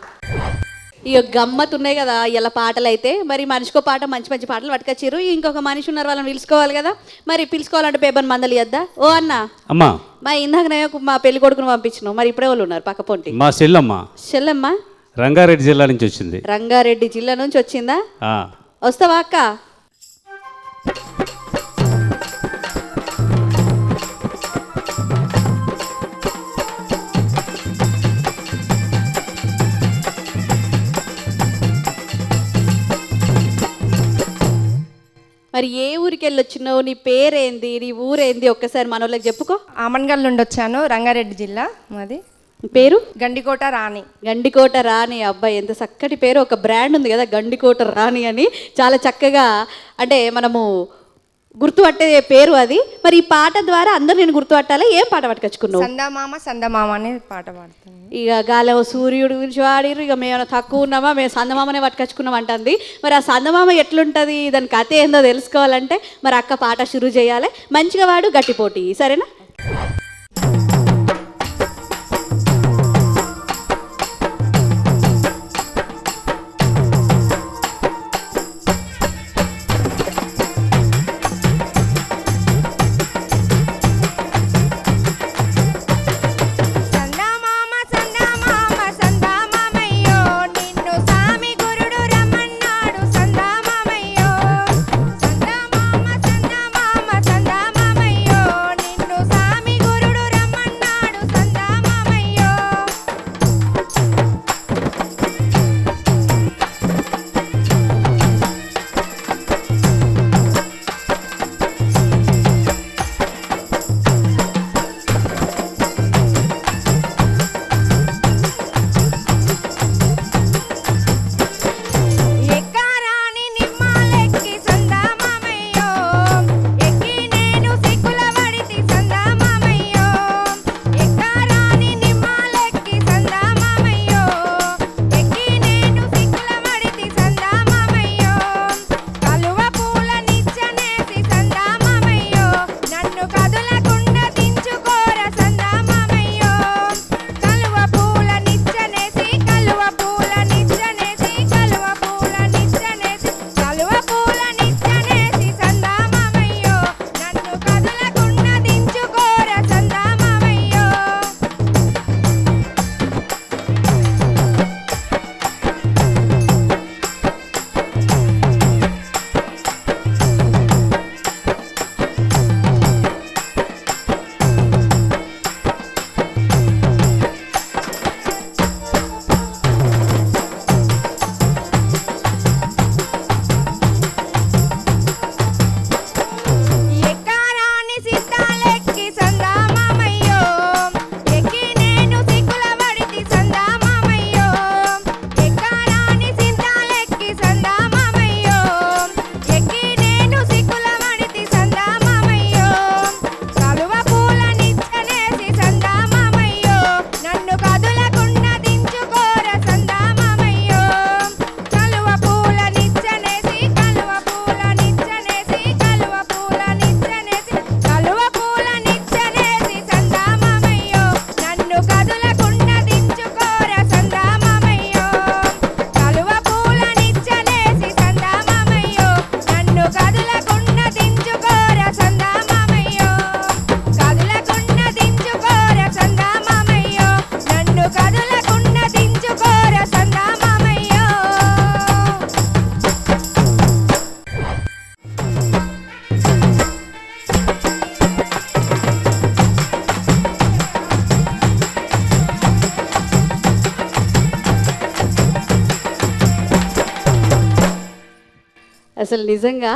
[SPEAKER 1] ఇక గమ్మత్ ఉన్నాయి కదా ఇలా పాటలు అయితే. మరి మనిషికో పాట మంచి మంచి పాటలు పట్టుకొచ్చారు. ఇంకొక మనిషి ఉన్నారు, వాళ్ళని పిలుచుకోవాలి కదా. మరి పిలుచుకోవాలంటే పేపర్ మందలు ఇద్దా. ఓ అన్న
[SPEAKER 4] అమ్మా,
[SPEAKER 1] మా ఇందాకనే మా పెళ్లి కొడుకును పంపించినావు, మరి ఇప్పుడే వాళ్ళు ఉన్నారు పక్క పొంటి.
[SPEAKER 4] మా చెల్లమ్మ
[SPEAKER 1] చెల్లెమ్మ
[SPEAKER 4] రంగారెడ్డి జిల్లా నుంచి వచ్చింది.
[SPEAKER 1] రంగారెడ్డి జిల్లా నుంచి వచ్చిందా?
[SPEAKER 4] ఆ,
[SPEAKER 1] వస్తావా అక్క? మరి ఏ ఊరికి వెళ్ళి వచ్చినావు, నీ పేరేంది, నీ ఊరేంది, ఒక్కసారి మన వాళ్ళకి చెప్పుకో.
[SPEAKER 9] ఆమన్గల్ నుండి వచ్చాను, రంగారెడ్డి జిల్లా మాది.
[SPEAKER 1] పేరు?
[SPEAKER 9] గండికోట రాణి.
[SPEAKER 1] గండికోట రాణి. అబ్బాయి ఎంత చక్కటి పేరు. ఒక బ్రాండ్ ఉంది కదా గండికోట రాణి అని, చాలా చక్కగా అంటే మనము గుర్తుపట్టే పేరు అది. మరి ఈ పాట ద్వారా అందరు నేను గుర్తుపట్టాలి. ఏం పాట పట్టుకొచ్చుకున్నావు?
[SPEAKER 9] సందమామ అనే పాట పాడుతాను.
[SPEAKER 1] ఇక గాలి సూర్యుడు గురించి వాడిరు, ఇక మేము తక్కువ ఉన్నామా, మేము సందమామనే పట్టుకొచ్చుకున్నాం అంటుంది. మరి ఆ సందమామ ఎట్లుంటుంది, దాని కథ ఏందో తెలుసుకోవాలంటే మరి అక్క పాట షురూ చేయాలి. మంచిగా వాడు, గట్టి పోటీ, సరేనా?
[SPEAKER 9] సందమామయ్యో నిన్ను
[SPEAKER 1] అసలు నిజంగా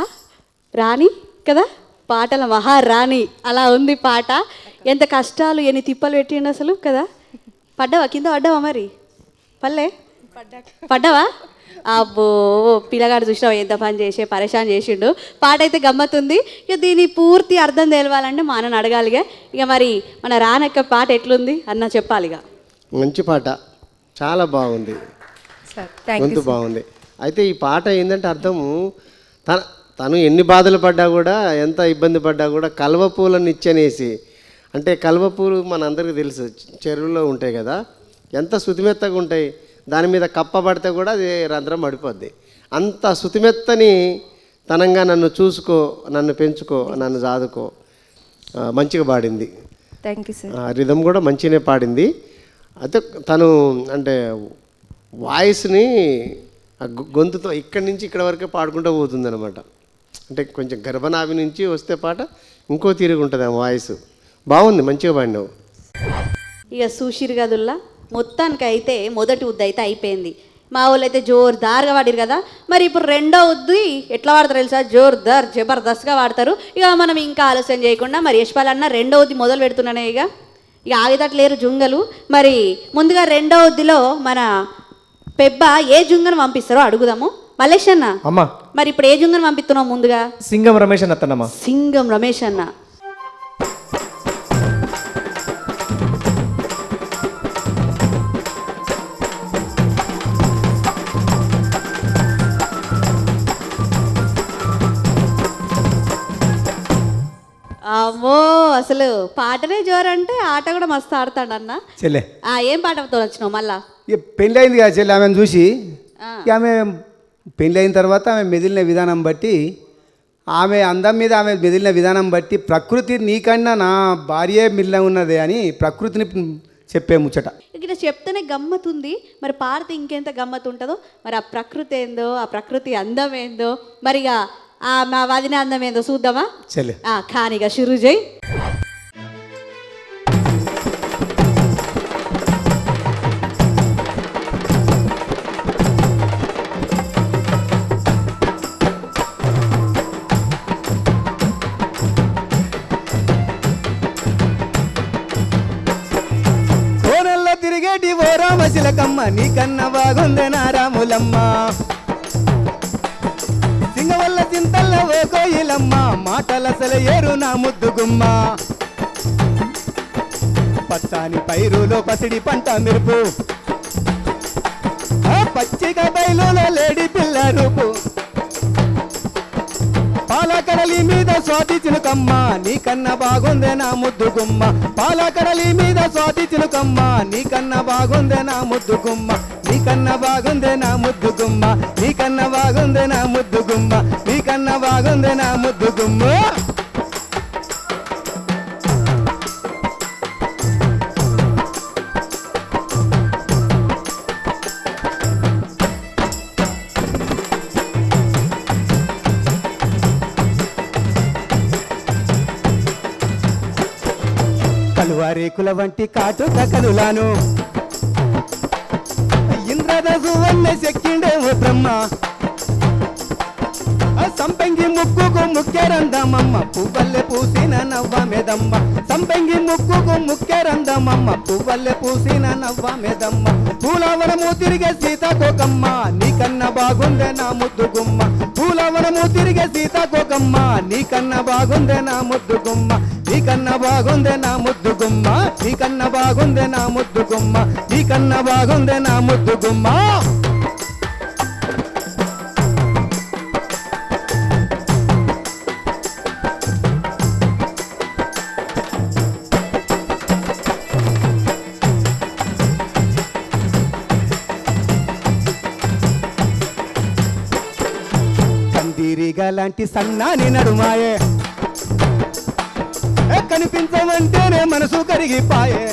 [SPEAKER 1] రాణి కదా, పాటల మహారాణి అలా ఉంది పాట. ఎంత కష్టాలు ఎన్ని తిప్పలు పెట్టిండు అసలు కదా. పడ్డావా కింద, పడ్డావా మరి? పల్లె పడ్డావా? అబ్బో పిల్లగాడు చూసినావు ఎంత పని చేసే పరేషాన్ చేసిండు. పాట అయితే గమ్మత్తుంది. ఇక దీని పూర్తి అర్థం తెలవాలంటే మా అన్నని అడగాలిగా. ఇక మరి మన రానక్క పాట ఎట్లుంది అన్న చెప్పాలిగా.
[SPEAKER 2] మంచి పాట, చాలా బాగుంది,
[SPEAKER 9] సార్ థ్యాంక్ యూ
[SPEAKER 2] గొంతు బాగుంది. అయితే ఈ పాట ఏంటంటే అర్థము, తను ఎన్ని బాధలు పడ్డా కూడా, ఎంత ఇబ్బంది పడ్డా కూడా కల్వ పూలను ఇచ్చనేసి, అంటే కల్వ పూలు మనందరికీ తెలుసు చెరువులో ఉంటాయి కదా, ఎంత శుతిమెత్తగా ఉంటాయి. దాని మీద కప్ప పడితే కూడా అది రంధ్రం పడిపోద్ది. అంత శుతిమెత్తని తనంగా నన్ను చూసుకో, నన్ను పెంచుకో, నన్ను సాదుకో మంచిగా పాడింది.
[SPEAKER 9] Thank you sir.
[SPEAKER 2] రిధం కూడా మంచిగానే పాడింది. అయితే తను అంటే వాయిస్ని గొంతుతో ఇక్కడి నుంచి ఇక్కడ వరకే పాడుకుంటూ పోతుంది అనమాట. అంటే కొంచెం గర్భనాభి నుంచి వస్తే పాట ఇంకో తీరుగా ఉంటుంది ఆ వాయిస్. బాగుంది, మంచిగా పాడినావు.
[SPEAKER 1] ఇక సూషిర్ గదుల్లా మొత్తానికి అయితే మొదటి ఉద్దు అయితే అయిపోయింది. మా వాళ్ళు అయితే జోర్దార్గా వాడారు కదా. మరి ఇప్పుడు రెండో ఉద్దు ఎట్లా వాడతారు తెలుసా? జోర్దార్ జబర్దస్త్గా వాడతారు. ఇక మనం ఇంకా ఆలస్యం చేయకుండా మరి యశ్పాల్ అన్న రెండో ఉద్ది మొదలు పెడుతున్నానే. ఇక ఆగితట్లేరు జుంగలు. మరి ముందుగా రెండో ఉద్దిలో మన పెబ్బ ఏ జుంగను పంపిస్తారో అడుగుదాము. మల్లేష్ అన్న,
[SPEAKER 7] అమ్మా
[SPEAKER 1] మరి ఇప్పుడు ఏ జుంగను పంపిస్తున్నావు? ముందుగా
[SPEAKER 7] సింగం రమేష్ అని అత్తనమ్మా.
[SPEAKER 1] సింగం రమేష్ అన్న. అమ్మో అసలు పాటనే జోరంటే ఆట కూడా మస్తు ఆడతాడు అన్న.
[SPEAKER 5] చెల్లె
[SPEAKER 1] ఏం పాటతో వచ్చినావు మళ్ళా?
[SPEAKER 5] ఇక పెళ్ళి అయింది కదా చెల్లె, ఆమెను చూసి ఇక ఆమె పెళ్ళి అయిన తర్వాత ఆమె మెదిలిన విధానం బట్టి, ఆమె అందం మీద ఆమె మెదిలిన విధానం బట్టి ప్రకృతి నీకన్నా నా భార్యే మిల్ల ఉన్నదే అని ప్రకృతిని చెప్పే ముచ్చట.
[SPEAKER 1] ఇక్కడ చెప్తేనే గమ్మతుంది, మరి పాడితే ఇంకెంత గమ్మత్ ఉంటుందో. మరి ఆ ప్రకృతి ఏందో, ఆ ప్రకృతి అందం ఏందో, మరిగా మా వదిన అందం ఏందో చూద్దామా?
[SPEAKER 5] చెల్లె
[SPEAKER 1] ఖానిగా షురూ చేయి.
[SPEAKER 5] కోనల్లో తిరిగేటి ఓ రామశిలకమ్మ, నీకన్న బాగుందే నా రాములమ్మ. సింగవల్ల చింతల్ల ఓ కోయిలమ్మ, మాటలసలు ఏరు నా ముద్దుగుమ్మ. పచ్చాని పైరులో పసిడి పంట మెరుపు, పచ్చిక బయలులో లేడి పిల్ల రూపు. పాలకడలి మీద స్వాతి చినుకమ్మ, నీకన్నా బాగుందే నా ముద్దుగుమ్మ. పాలకడలి మీద స్వాతి చినుకమ్మ, నీకన్నా బాగుందే నా ముద్దుగుమ్మ. నీకన్నా బాగుందే నా ముద్దుగుమ్మ, నీకన్నా బాగుందే నా ముద్దుగుమ్మ, నీకన్నా బాగుందే నా ముద్దుగుమ్మ. కలువారేకుల వంటి కాటుక కలులాను, ఇంద్రదసు వన్నె చెక్కిండే ఓ బ్రహ్మ. సంపెంగి ముక్కుకు ముక్కెరందమమ్మ, పువ్వల్లె పూసిన నవ్వ మెదమ్మ. సంపెంగి ముక్కుకు ముక్కెరందమమ్మ, పువ్వల్లె పూసిన నవ్వ మెదమ్మ. పూలవనము తిరిగే సీతాకోకమ్మ, నీకన్న బాగుందే నా ముద్దుగుమ్మ. పూలవనము తిరిగే సీతాకోకమ్మ, నీకన్న బాగుందే నా ముద్దుగుమ్మ. నీకన్న బాగుందే నా ముద్దుగుమ్మ, నీకన్న బాగుందే నా ముద్దుగుమ్మ, నీకన్న బాగుందే నా ముద్దుగుమ్మ. కందిరిగా లాంటి సన్నాని నడుమాయే, కనిపించమంటేనే మనసు కరిగిపాయే.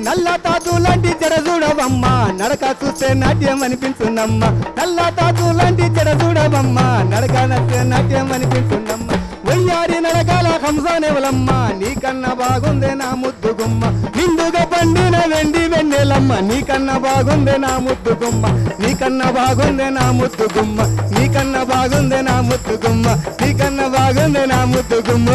[SPEAKER 5] నల్ల తాతు లాంటి జడ చూడవమ్మ, నడక చూస్తే నాట్యం అనిపించున్నమ్మ. నల్ల తాతు లాంటి జడ చూడవమ్మ, నడక నచ్చే నాట్యం అనిపించున్నమ్మ. వయ్యారి నడకాల హంసనేవలమ్మ నీకన్నా బాగుందే నా ముద్దు గుమ్మ నిండుగా పండిన వెండి వెన్నెలమ్మ నీకన్నా బాగుందే నా ముద్దు గుమ్మ నీకన్నా బాగుందే నా ముద్దు గుమ్మ నీకన్నా బాగుందే నా ముద్దు గుమ్మ నీకన్నా బాగుందే నా ముద్దు గుమ్మ.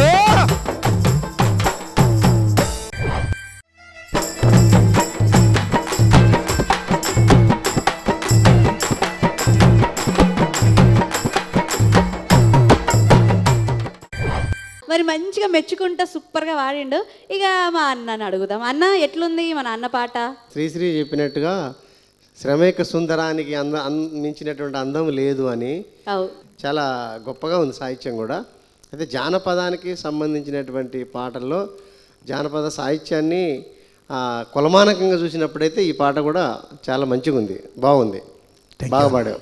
[SPEAKER 1] మరి మంచిగా మెచ్చుకుంటా సూపర్గా వాడిండు. ఇక మా అన్నని అడుగుదాం. అన్న ఎట్లుంది మన అన్న పాట?
[SPEAKER 2] శ్రీశ్రీ చెప్పినట్టుగా శ్రమేక సుందరానికి మించినటువంటి అందం లేదు అని
[SPEAKER 1] అవు
[SPEAKER 2] చాలా గొప్పగా ఉంది సాహిత్యం కూడా. అయితే జానపదానికి సంబంధించినటువంటి పాటల్లో జానపద సాహిత్యాన్ని కొలమానకంగా చూసినప్పుడైతే ఈ పాట కూడా చాలా మంచిగా ఉంది, బాగుంది, బాగా పాడావు.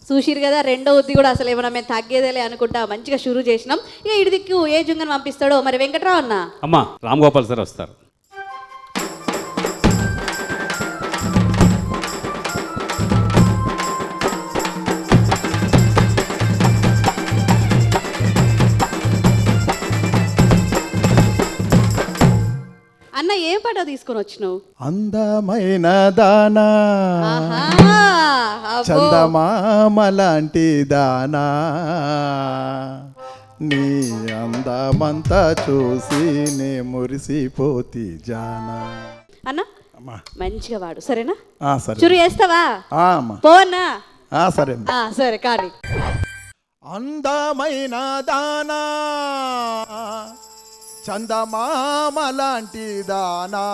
[SPEAKER 1] చూసిరు కదా, రెండో ఉద్ది కూడా అసలు ఏమన్నా మేము తగ్గేదేలే అనుకుంటా మంచిగా షురూ చేసినాం. ఇక ఇటు దిక్కు ఏ జుంగని పంపిస్తాడో మరి. వెంకట్రావు అన్న
[SPEAKER 4] అమ్మా రామ్ గోపాల్ సార్ వస్తారు.
[SPEAKER 1] అన్న ఏం పాట తీసుకొని వచ్చినావు?
[SPEAKER 6] అందమైన దానా
[SPEAKER 1] ఆహా, అబ్బో.
[SPEAKER 6] చందమామ లాంటి దానా నీ అందమంతా చూసి నే మురిసిపోతి జానా.
[SPEAKER 1] అన్న
[SPEAKER 6] అమ్మా
[SPEAKER 1] మంచిగా వాడు, సరేనా?
[SPEAKER 6] సరే
[SPEAKER 1] చురు చేస్తావా?
[SPEAKER 6] అమ్మా
[SPEAKER 1] పోవన్నా?
[SPEAKER 6] సరే అమ్మా.
[SPEAKER 1] సరే కానీ.
[SPEAKER 6] అందమైన దానా చందమామ లాంటి దానా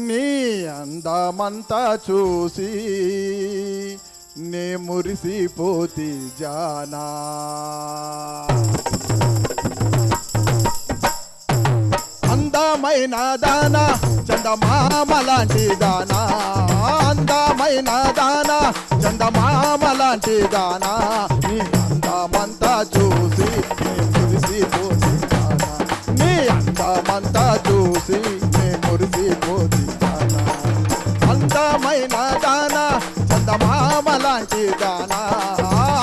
[SPEAKER 6] నీ అందమంతా చూసి నే మురిసిపోతి జానా. అందమైన దానా చందమామ లాంటి దానా అందమైన దానా చందమామ లాంటి దానా నీ అందమంతా చూసి నే మురిసిపోతి జానా నీ అందమంతా చూసి నే మురిసిపోతి జానా. అందమైన దానా చందమామ లాంటి దానా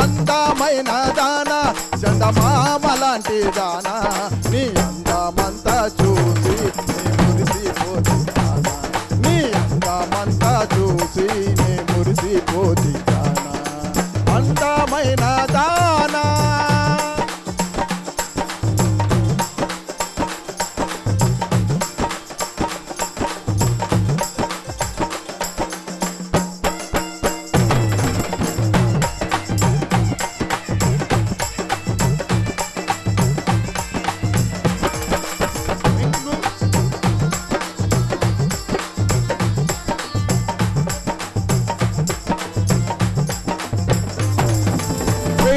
[SPEAKER 6] అందమైన దానా చందమామ లాంటి దానా నీ అందమంతా చూసి నే మురిసిపోతి జానా నీ అందమంతా చూసి నే మురిసిపోతి జానా. అందమైన దానా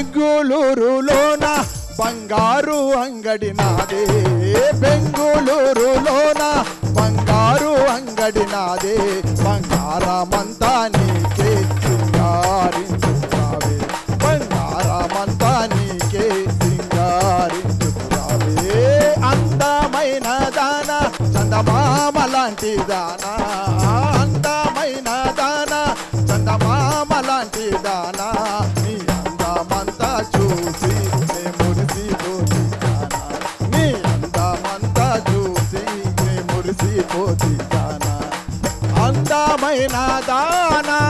[SPEAKER 6] బెంగుళూరులోన బంగారు అంగడి నాదే బెంగుళూరులోన బంగారు అంగడి నాదే బంగారమంతా నీకే సింగారించుకురావే బంగారమంతా నీకే సింగారించుకురావే. అందమైన దానా చందమామ లాంటి దానా అందమైన దానా చందమామ లాంటి దానా నీ అందమంతా చూసి నే మురిసిపోతి జానా నీ అందమంతా చూసి నే మురిసిపోతి జానా. అందమైన దానా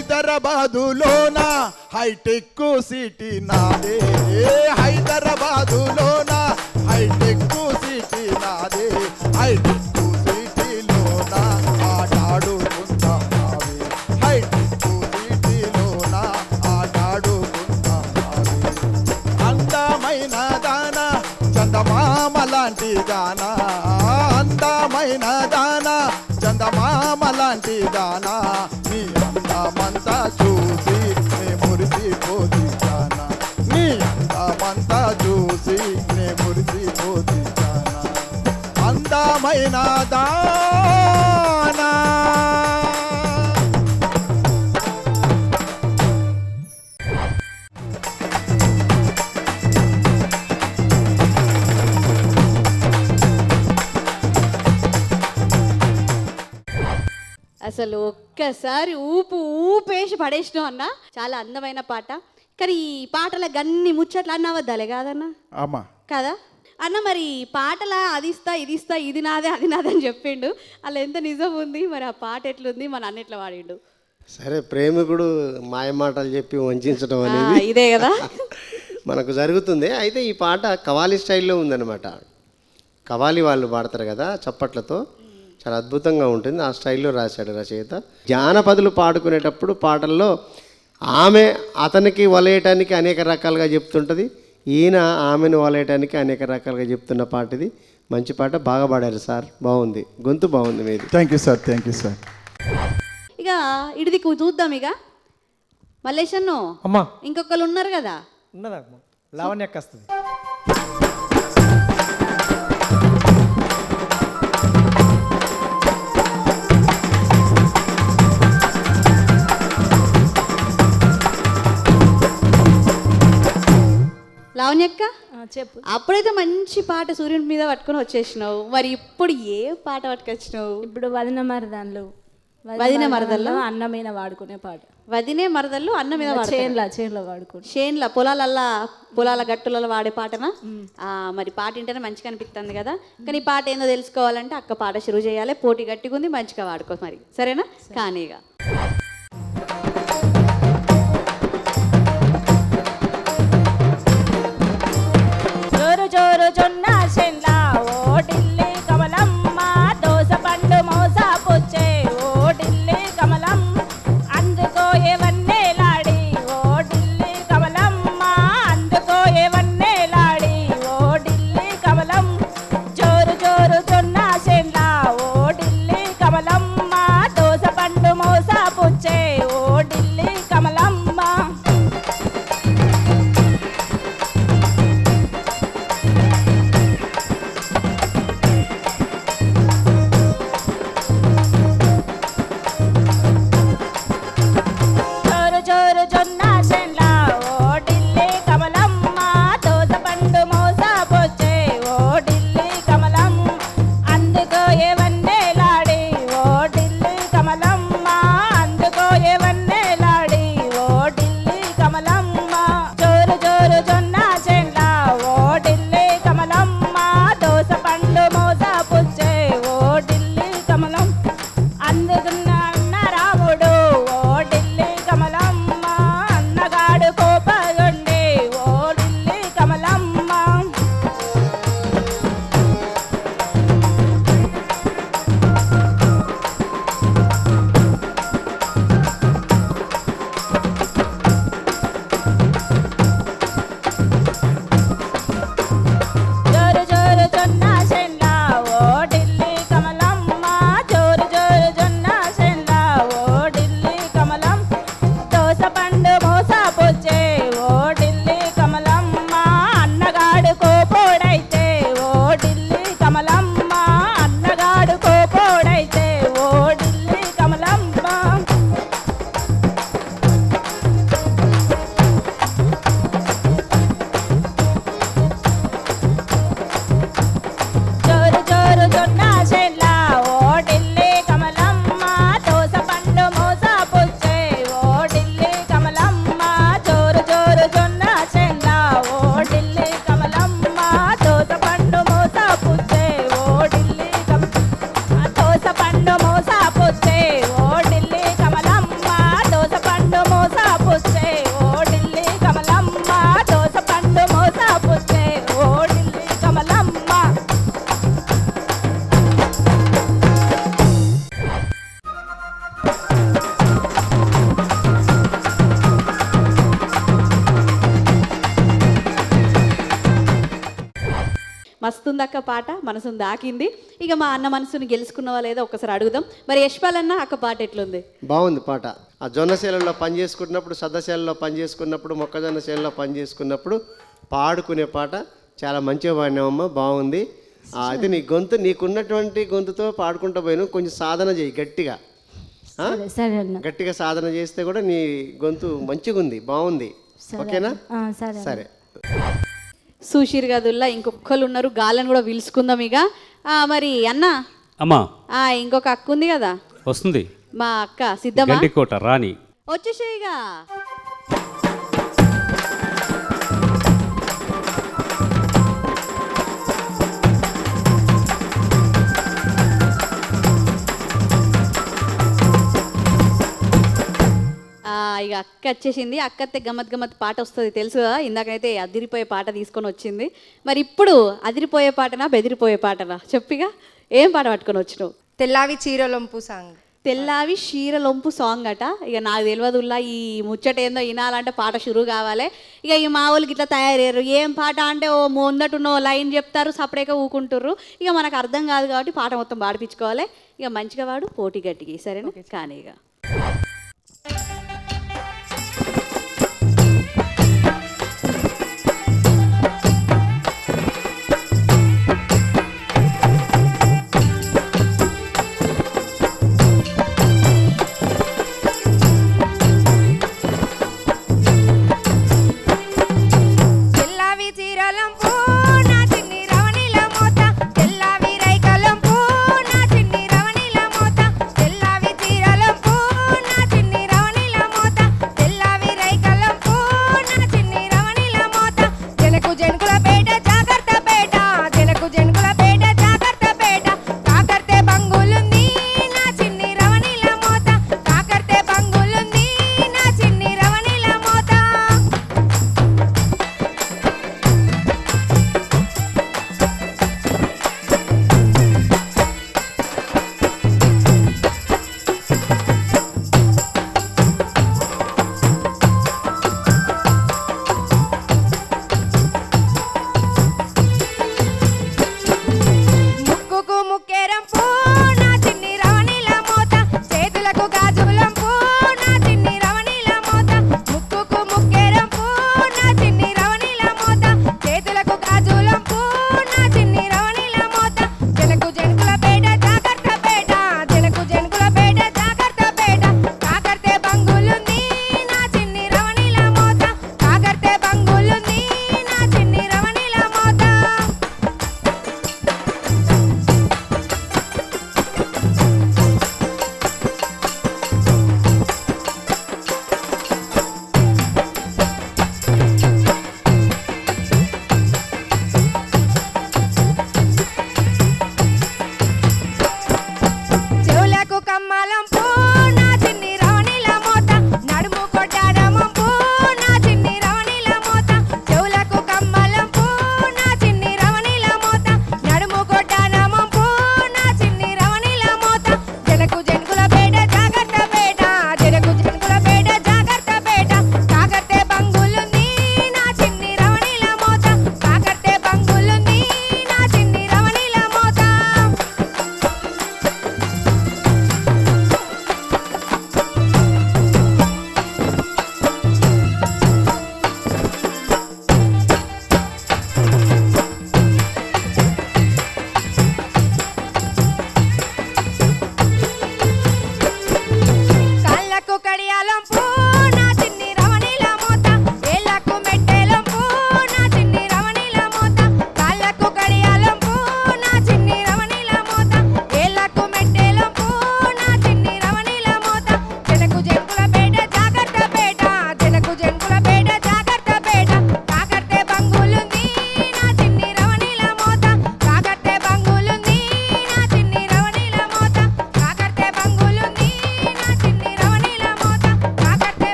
[SPEAKER 6] హైదరాబాదులోన హైటెక్ సిటీ నాదే హైదరాబాదులోన హైటెక్ సిటీ నాదే హైటెక్ సిటీలోన ఆటాడుకుంటావే హైటెక్ సిటీలోన ఆటాడుకుంటావే. అందమైన దానా చందమామ లాంటి దానా అందమైన దానా చందమామ లాంటి దానా నీ అందమంతా చూసి నే మురిసిపోతి జానా నీ అందమంతా చూసి నే మురిసిపోతి జానా. అందమైన దానా
[SPEAKER 1] అసలు ఒక్కసారి ఊపేసి పడేసినావు అన్న. చాలా అందమైన పాట. కానీ ఈ పాటల గన్ని ముచ్చట్లు అన్న వద్దాలే కాదన్న
[SPEAKER 6] అమ్మా
[SPEAKER 1] కదా అన్న. మరి పాటల అది ఇస్తా ఇది నాదే అది నాదే అని చెప్పిండు. అలా ఎంత నిజం ఉంది మరి? ఆ పాట ఎట్లుంది? మన అన్న ఎట్లా వాడిండు?
[SPEAKER 2] సరే, ప్రేమికుడు మాయమాటలు చెప్పి వంచడం అనేది
[SPEAKER 1] ఇదే కదా
[SPEAKER 2] మనకు జరుగుతుంది. అయితే ఈ పాట కవాలి స్టైల్లో ఉందన్నమాట. కవాలి వాళ్ళు పాడతారు కదా చప్పట్లతో, చాలా అద్భుతంగా ఉంటుంది. ఆ స్టైల్లో రాశాడు రచయిత. జానపదులు పాడుకునేటప్పుడు పాటల్లో ఆమె అతనికి వలేయటానికి అనేక రకాలుగా చెప్తుంటుంది, ఈయన ఆమెను వలేయటానికి అనేక రకాలుగా చెప్తున్న పాట ఇది. మంచి పాట, బాగా పాడారు సార్, బాగుంది, గొంతు బాగుంది మీది.
[SPEAKER 6] Thank you sir, thank you sir.
[SPEAKER 1] ఇక ఇడిది చూద్దాం. ఇక మల్లేశన్ను
[SPEAKER 7] అమ్మా
[SPEAKER 1] ఇంకొకరు ఉన్నారు కదా,
[SPEAKER 7] ఉన్నదా అమ్మా? లావణ్య అక్క వస్తుంది.
[SPEAKER 1] లావణ్యక్క
[SPEAKER 8] చెప్పు.
[SPEAKER 1] అప్పుడైతే మంచి పాట సూర్యుని మీద పట్టుకొని వచ్చేసినావు. మరి ఇప్పుడు ఏ పాట పట్టుకొచ్చినావు?
[SPEAKER 8] ఇప్పుడు వదిన మరదాన్లు.
[SPEAKER 1] వదిన మరదల్లో
[SPEAKER 8] అన్న మీద వాడుకునే పాట.
[SPEAKER 1] వదినే మరదళ్ళు అన్న మీద
[SPEAKER 8] చేన్లో వాడుకో.
[SPEAKER 1] షేన్ల పొలాల గట్టులలో వాడే పాటనా? మరి పాట వింటేనే మంచిగా అనిపిస్తుంది కదా. కానీ పాట ఏందో తెలుసుకోవాలంటే అక్క పాట షురువు చేయాలి. పోటీ గట్టిగా ఉంది, మంచిగా వాడుకో మరి. సరేనా? కానీగా
[SPEAKER 8] జోరు జోరు జొన్న చెల్లా ఓ ఢిల్లీ కమలమ్మ, దోస పండు మోస పుచ్చే ఓ ఢిల్లీ కమలం, అందుకో ఏవన్నేలాడి ఓ ఢిల్లీ కమలమ్మ, అందుకో ఏవన్నేలాడి ఓ ఢిల్లీ కమలం, జోరు జోరు జొన్న చెల్లా ఓ ఢిల్లీ కమలమ్మ, దోస పండు మోస పుచ్చే ఓ ఢిల్లీ కమలమ్మ. జోరు జోరు జొన్న చెల్లా ఓ ఢిల్లీ కమలమ్మ, దోస పండు మోస పొచ్చే ఓ ఢిల్లీ కమలం, అందుకో ఏవన్నేలాడి ఓ ఢిల్లీ కమలమ్మ, అందుకో ఏవన్నేలాడి ఓ ఢిల్లీ కమలమ్మ, జోరు జోరు జొన్న చెల్లా ఓ ఢిల్లీ కమలమ్మ, దోస పండు మోస పొచ్చే ఓ ఢిల్లీ కమలం, అందుకున్న అన్న రాముడు ఓ ఢిల్లీ కమలమ్మ, అన్నగాడు కోపగుండి ఓ ఢిల్లీ కమలమ్మ. జోరు జోరు జొన్న చెల్లా ఓ ఢిల్లీ కమలమ్మ, జోరు జోరు జొన్న చెల్లా ఓ ఢిల్లీ కమలం, దోస పండు మోస పొచ్చే ఓ ఢిల్లీ కమలమ్మ, అన్నగాడు కోపోడైతే ఓ ఢిల్లీ కమలమ్మ, అన్నగాడు కోపోడైతే ఓ ఢిల్లీ కమలమ్మ. జోరు జోరు జొన్న చెల్లా ఓ ఢిల్లీ కమలమ్మ, దోస పండు మోస పుచ్చే ఓ ఢిల్లీ కమలమ్మ, జోరు జోరు జొన్న చెల్లా ఓ ఢిల్లీ కమలమ్మ, దోస పండు మోస పుచ్చే ఓ ఢిల్లీ దోస పండు మోస పుచ్చే ఓ ఢిల్లీ కమలమ్మ, దోస పండు మోస పుచ్చే ఓ ఢిల్లీ కమలమ్మ, దోస పండు మోస పుచ్చే ఓ ఢిల్లీ కమలమ్మ.
[SPEAKER 1] మస్తుందక్క పాట, మనసును దాకింది. ఇక మా అన్న మనసుని గెలుచుకున్నవా లేదో ఒకసారి అడుగుదాం. మరి యశ్పాల్ అన్న అక్క పాట ఎట్లుంది?
[SPEAKER 2] బాగుంది పాట. ఆ జొన్న చేలలో పని చేసుకున్నప్పుడు, సద్దశేలలో పని చేసుకున్నప్పుడు, మొక్కజొన్న చేలలో పని చేసుకున్నప్పుడు పాడుకునే పాట చాలా మంచిగా పాడినావమ్మా, బాగుంది. అయితే నీ గొంతు, నీకున్నటువంటి గొంతుతో పాడుకుంటూ పోయాను. కొంచెం సాధన చేయి గట్టిగా,
[SPEAKER 8] సరే అన్న.
[SPEAKER 2] గట్టిగా సాధన చేస్తే కూడా నీ గొంతు మంచిగా ఉంది, బాగుంది. ఓకేనా? సరే.
[SPEAKER 1] సుషీర్ గదుల్లా ఇంకొకళ్ళు ఉన్నారు, గాలను కూడా పిలుచుకుందాం ఇక. మరి అన్న
[SPEAKER 4] అమ్మా
[SPEAKER 1] ఇంకొక అక్క ఉంది కదా,
[SPEAKER 4] వస్తుంది.
[SPEAKER 1] మా అక్క సిద్ధమా?
[SPEAKER 4] గండికోట రాణి.
[SPEAKER 1] వచ్చేసేయిగా. ఇక అక్క వచ్చేసింది. అక్కతే గమ్మత్ గమ్మత్ పాట వస్తుంది తెలుసు కదా, ఇందాకైతే అదిరిపోయే పాట తీసుకొని వచ్చింది. మరి ఇప్పుడు అదిరిపోయే పాటనా బెదిరిపోయే పాటనా చెప్పిగా, ఏం పాట పట్టుకొని వచ్చినావు?
[SPEAKER 9] తెల్లావి చీరలొంపు సాంగ్.
[SPEAKER 1] తెల్లావి చీరలొంపు సాంగ్ అట. ఇక నాకు తెలియదుల్లా ఈ ముచ్చట ఏందో వినాలంటే పాట షురూ కావాలి. ఇక ఈ మా వాళ్ళకి ఇట్లా తయారయ్యారు. ఏం పాట అంటే ఓ ముందటున్నో లైన్ చెప్తారు, సపరేట్గా ఊకుంటుర్రు. ఇక మనకు అర్థం కాదు కాబట్టి పాట మొత్తం పాడిపించుకోవాలి. ఇక మంచిగా వాడు పోటీ గట్టికి, సరేనా? కానీ ఇక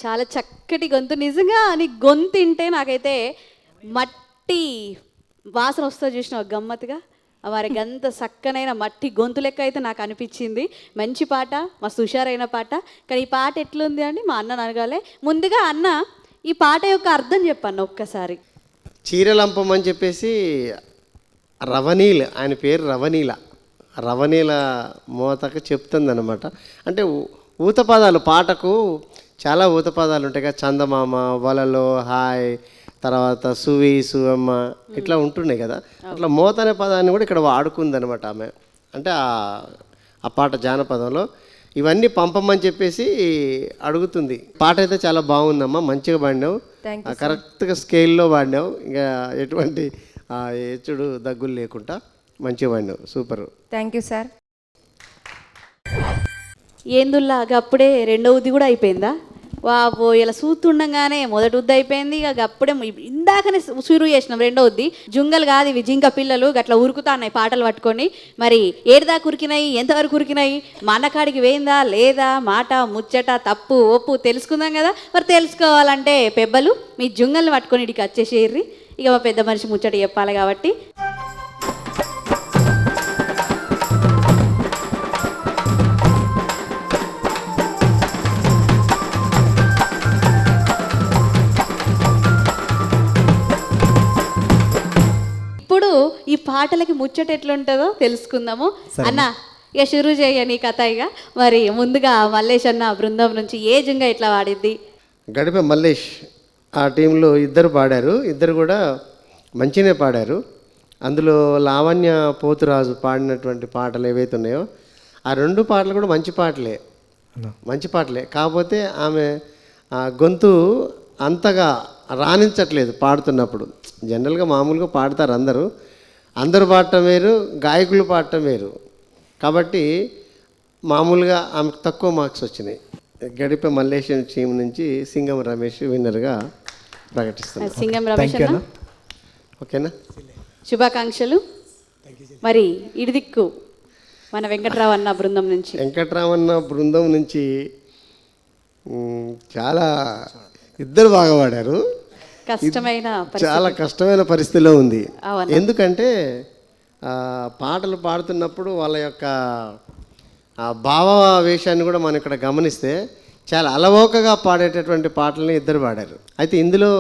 [SPEAKER 1] చాలా చక్కటి గొంతు. నిజంగా నీ గొంతు వింటే నాకైతే మట్టి వాసన వస్తుంది చూసిన గమ్మత్తుగా. వారికి అంత చక్కనైన మట్టి గొంతు లెక్క అయితే నాకు అనిపించింది. మంచి పాట, మస్తు హుషారైన పాట. కానీ ఈ పాట ఎట్లుంది అని మా అన్న అడగాలి. ముందుగా అన్న, ఈ పాట యొక్క అర్థం చెప్పన్న ఒక్కసారి.
[SPEAKER 2] చీరలంపం అని చెప్పేసి రవనీల్, ఆయన పేరు రవనీల, రవనీల మోతకు చెప్తుంది అనమాట. అంటే ఊతపదాలు పాటకు చాలా ఊతపదాలు ఉంటాయి కదా, చందమామ, వలలో, హాయ్, తర్వాత సువి, సువమ్మ ఇట్లా ఉంటున్నాయి కదా. అట్లా మోత అనే పదాన్ని కూడా ఇక్కడ వాడుకుందనమాట ఆమె. అంటే ఆ పాట జానపదంలో ఇవన్నీ పంపమని చెప్పేసి అడుగుతుంది. పాట అయితే చాలా బాగుందమ్మా, మంచిగా పాడినావు, కరెక్ట్గా స్కేల్లో పాడినావు, ఇంకా ఎటువంటి హెచ్చుడు దగ్గులు లేకుండా మంచిగా పాడినావు, సూపర్.
[SPEAKER 9] Thank you sir.
[SPEAKER 1] ఏందుల్లా అప్పుడే రెండో ఉద్ది కూడా అయిపోయిందా? వాబో, ఇలా సూతుండగానే మొదటి ఉద్ది అయిపోయింది, ఇక అప్పుడే ఇందాకనే షురు చేసినాం రెండో ఉద్ది. జుంగలు కాదు ఇవి, జింక పిల్లలు గట్లా ఉరుకుతాన్నాయి పాటలు పట్టుకొని. మరి ఏడుదాకా ఉరికినాయి, ఎంతవరకు ఉరికినాయి, మనకాడికి వేయిందా లేదా, మాట ముచ్చట తప్పు ఒప్పు తెలుసుకుందాం కదా. మరి తెలుసుకోవాలంటే పెబ్బలు మీ జుంగల్ని పట్టుకొని ఇడికి వచ్చేసేర్రి, ఇక మా పెద్ద మనిషి ముచ్చట చెప్పాలి కాబట్టి. ఇప్పుడు ఈ పాటలకి ముచ్చట ఎట్లుంటుందో తెలుసుకుందాము. అన్న ఇక షురు చేయ నీ కథ. ఇక మరి ముందుగా మల్లేష్ అన్న బృందం నుంచి ఏ జుంగ ఎట్లా వాడిద్ది?
[SPEAKER 2] గడిపే మల్లేష్ ఆ టీంలో ఇద్దరు పాడారు, ఇద్దరు కూడా మంచిగానే పాడారు. అందులో లావణ్య పోతురాజు పాడినటువంటి పాటలు ఏవైతే ఉన్నాయో ఆ రెండు పాటలు కూడా మంచి పాటలే. కాకపోతే ఆమె గొంతు అంతగా రాణించట్లేదు పాడుతున్నప్పుడు. జనరల్గా మామూలుగా పాడతారు అందరూ పాడటం వేరు, గాయకులు పాడటం వేరు. కాబట్టి మామూలుగా ఆమెకు తక్కువ మార్క్స్ వచ్చినాయి. గడిపే మల్లేష్ టీం నుంచి సింగం రమేష్ విన్నర్గా ప్రకటిస్తున్నారు.
[SPEAKER 1] సింగం రమేష్ అన్న,
[SPEAKER 2] ఓకేనా?
[SPEAKER 1] శుభాకాంక్షలు. మరి ఇడిదిక్కు మన వెంకట్రావు అన్న బృందం నుంచి చాలా
[SPEAKER 2] ఇద్దరు బాగా పాడారు. చాలా కష్టమైన పరిస్థితిలో ఉంది. ఎందుకంటే పాటలు పాడుతున్నప్పుడు వాళ్ళ యొక్క భావావేశాన్ని కూడా మనం ఇక్కడ గమనిస్తే చాలా అలవోకగా పాడేటటువంటి పాటలని ఇద్దరు పాడారు. అయితే ఇందులో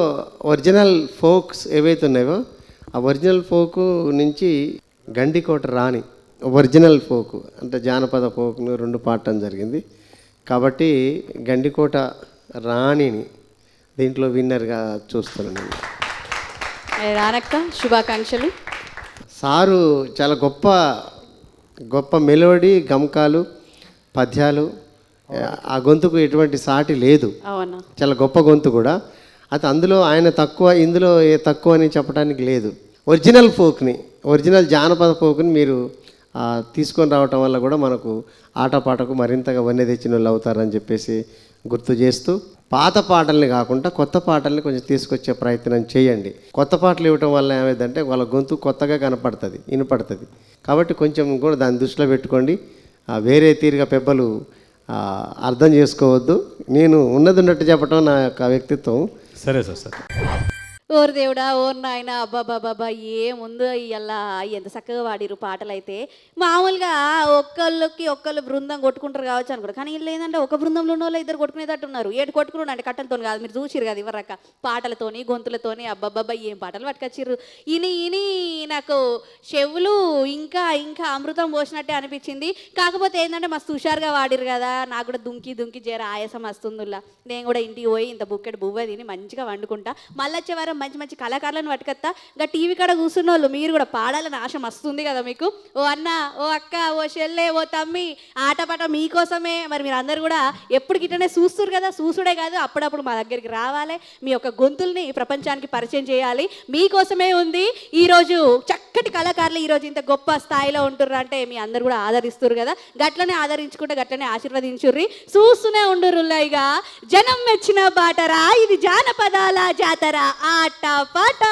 [SPEAKER 2] ఒరిజినల్ ఫోక్స్ ఏవైతే ఉన్నాయో ఆ ఒరిజినల్ ఫోకు నుంచి గండికోట రాణి ఒరిజినల్ ఫోకు అంటే జానపద ఫోక్ను రెండు పాడటం జరిగింది. కాబట్టి గండికోట రాణిని దీంట్లో విన్నర్గా చూస్తున్నాను.
[SPEAKER 1] రానక్క శుభాకాంక్షలు.
[SPEAKER 2] సారు చాలా గొప్ప మెలోడీ, గమకాలు, పద్యాలు, ఆ గొంతుకు ఎటువంటి సాటి లేదు. చాలా గొప్ప గొంతు కూడా. అయితే అందులో ఆయన తక్కువ, ఇందులో తక్కువ అని చెప్పడానికి లేదు. ఒరిజినల్ జానపద ఫోక్ని మీరు తీసుకొని రావటం వల్ల కూడా మనకు ఆటపాటకు మరింతగా వన్నె తెచ్చిన వాళ్ళు అవుతారని చెప్పేసి గుర్తు చేస్తూ, పాత పాటల్ని కాకుండా కొత్త పాటల్ని కొంచెం తీసుకొచ్చే ప్రయత్నం చేయండి. కొత్త పాటలు ఇవ్వటం వల్ల ఏమైందంటే వాళ్ళ గొంతు కొత్తగా వినపడుతుంది. కాబట్టి కొంచెం కూడా దాన్ని దృష్టిలో పెట్టుకోండి. వేరే తీరుగా పెబ్బలు అర్థం చేసుకోవద్దు. నేను ఉన్నట్టు చెప్పటం నా యొక్క వ్యక్తిత్వం.
[SPEAKER 4] సరే సార్.
[SPEAKER 1] ఓరు దేవుడా, ఓరు నాయన, అబ్బాబాబా ఏముందో ఇయ్యల్లా, ఎంత చక్కగా వాడిరు పాటలు. అయితే మామూలుగా ఒక్కళ్ళు బృందం కొట్టుకుంటారు కావచ్చు అనుకోరు, కానీ వీళ్ళు ఏంటంటే ఒక బృందంలో ఉన్న వాళ్ళు ఇద్దరు కొట్టుకునేటట్టు ఉన్నారు. ఏడు కొట్టుకున్నాడు అంటే కట్టంతో కాదు, మీరు చూసిరు కదా ఇవ్వరాక పాటలతోని గొంతులతోని. అబ్బాబాబా ఏం పాటలు పట్టుకొచ్చిర్రు. ఇని నాకు చెవులు ఇంకా అమృతం పోసినట్టే అనిపించింది. కాకపోతే ఏంటంటే మస్తు హుషారుగా వాడిరు కదా, నాకు కూడా దుంకి జర ఆయాసం వస్తుందిలా. నేను కూడా ఇంటికి పోయి ఇంత బుక్కెట్ బువ్వ తిని మంచిగా వండుకుంటా. మళ్ళీ వచ్చే వారం మంచి కళాకారులను పట్టుకొస్తా. ఇంకా టీవీ కాడ కూర్చున్న వాళ్ళు మీరు కూడా పాడాలని ఆశ వస్తుంది కదా మీకు. ఓ అన్న, ఓ అక్క, ఓ చెల్లె, ఓ తమ్మి, ఆటపాట మీకోసమే. మరి మీరు అందరు కూడా ఎప్పుడు గిట్టనే చూస్తున్నారు కదా, చూసుడే కాదు అప్పుడప్పుడు మా దగ్గరికి రావాలి, మీ యొక్క గొంతుల్ని ప్రపంచానికి పరిచయం చేయాలి. మీకోసమే ఉంది ఈరోజు చక్కటి కళాకారులు. ఈరోజు ఇంత గొప్ప స్థాయిలో ఉంటుర్రు అంటే మీ అందరు కూడా ఆదరిస్తున్నారు కదా. గట్లనే ఆదరించుకుంటే గట్లనే ఆశీర్వదించుర్రి. చూస్తూనే ఉండుర్రుల్లాయిగా. జనం మెచ్చిన బాటరా, ఇది జానపదాల జాతర, ఆట పాట.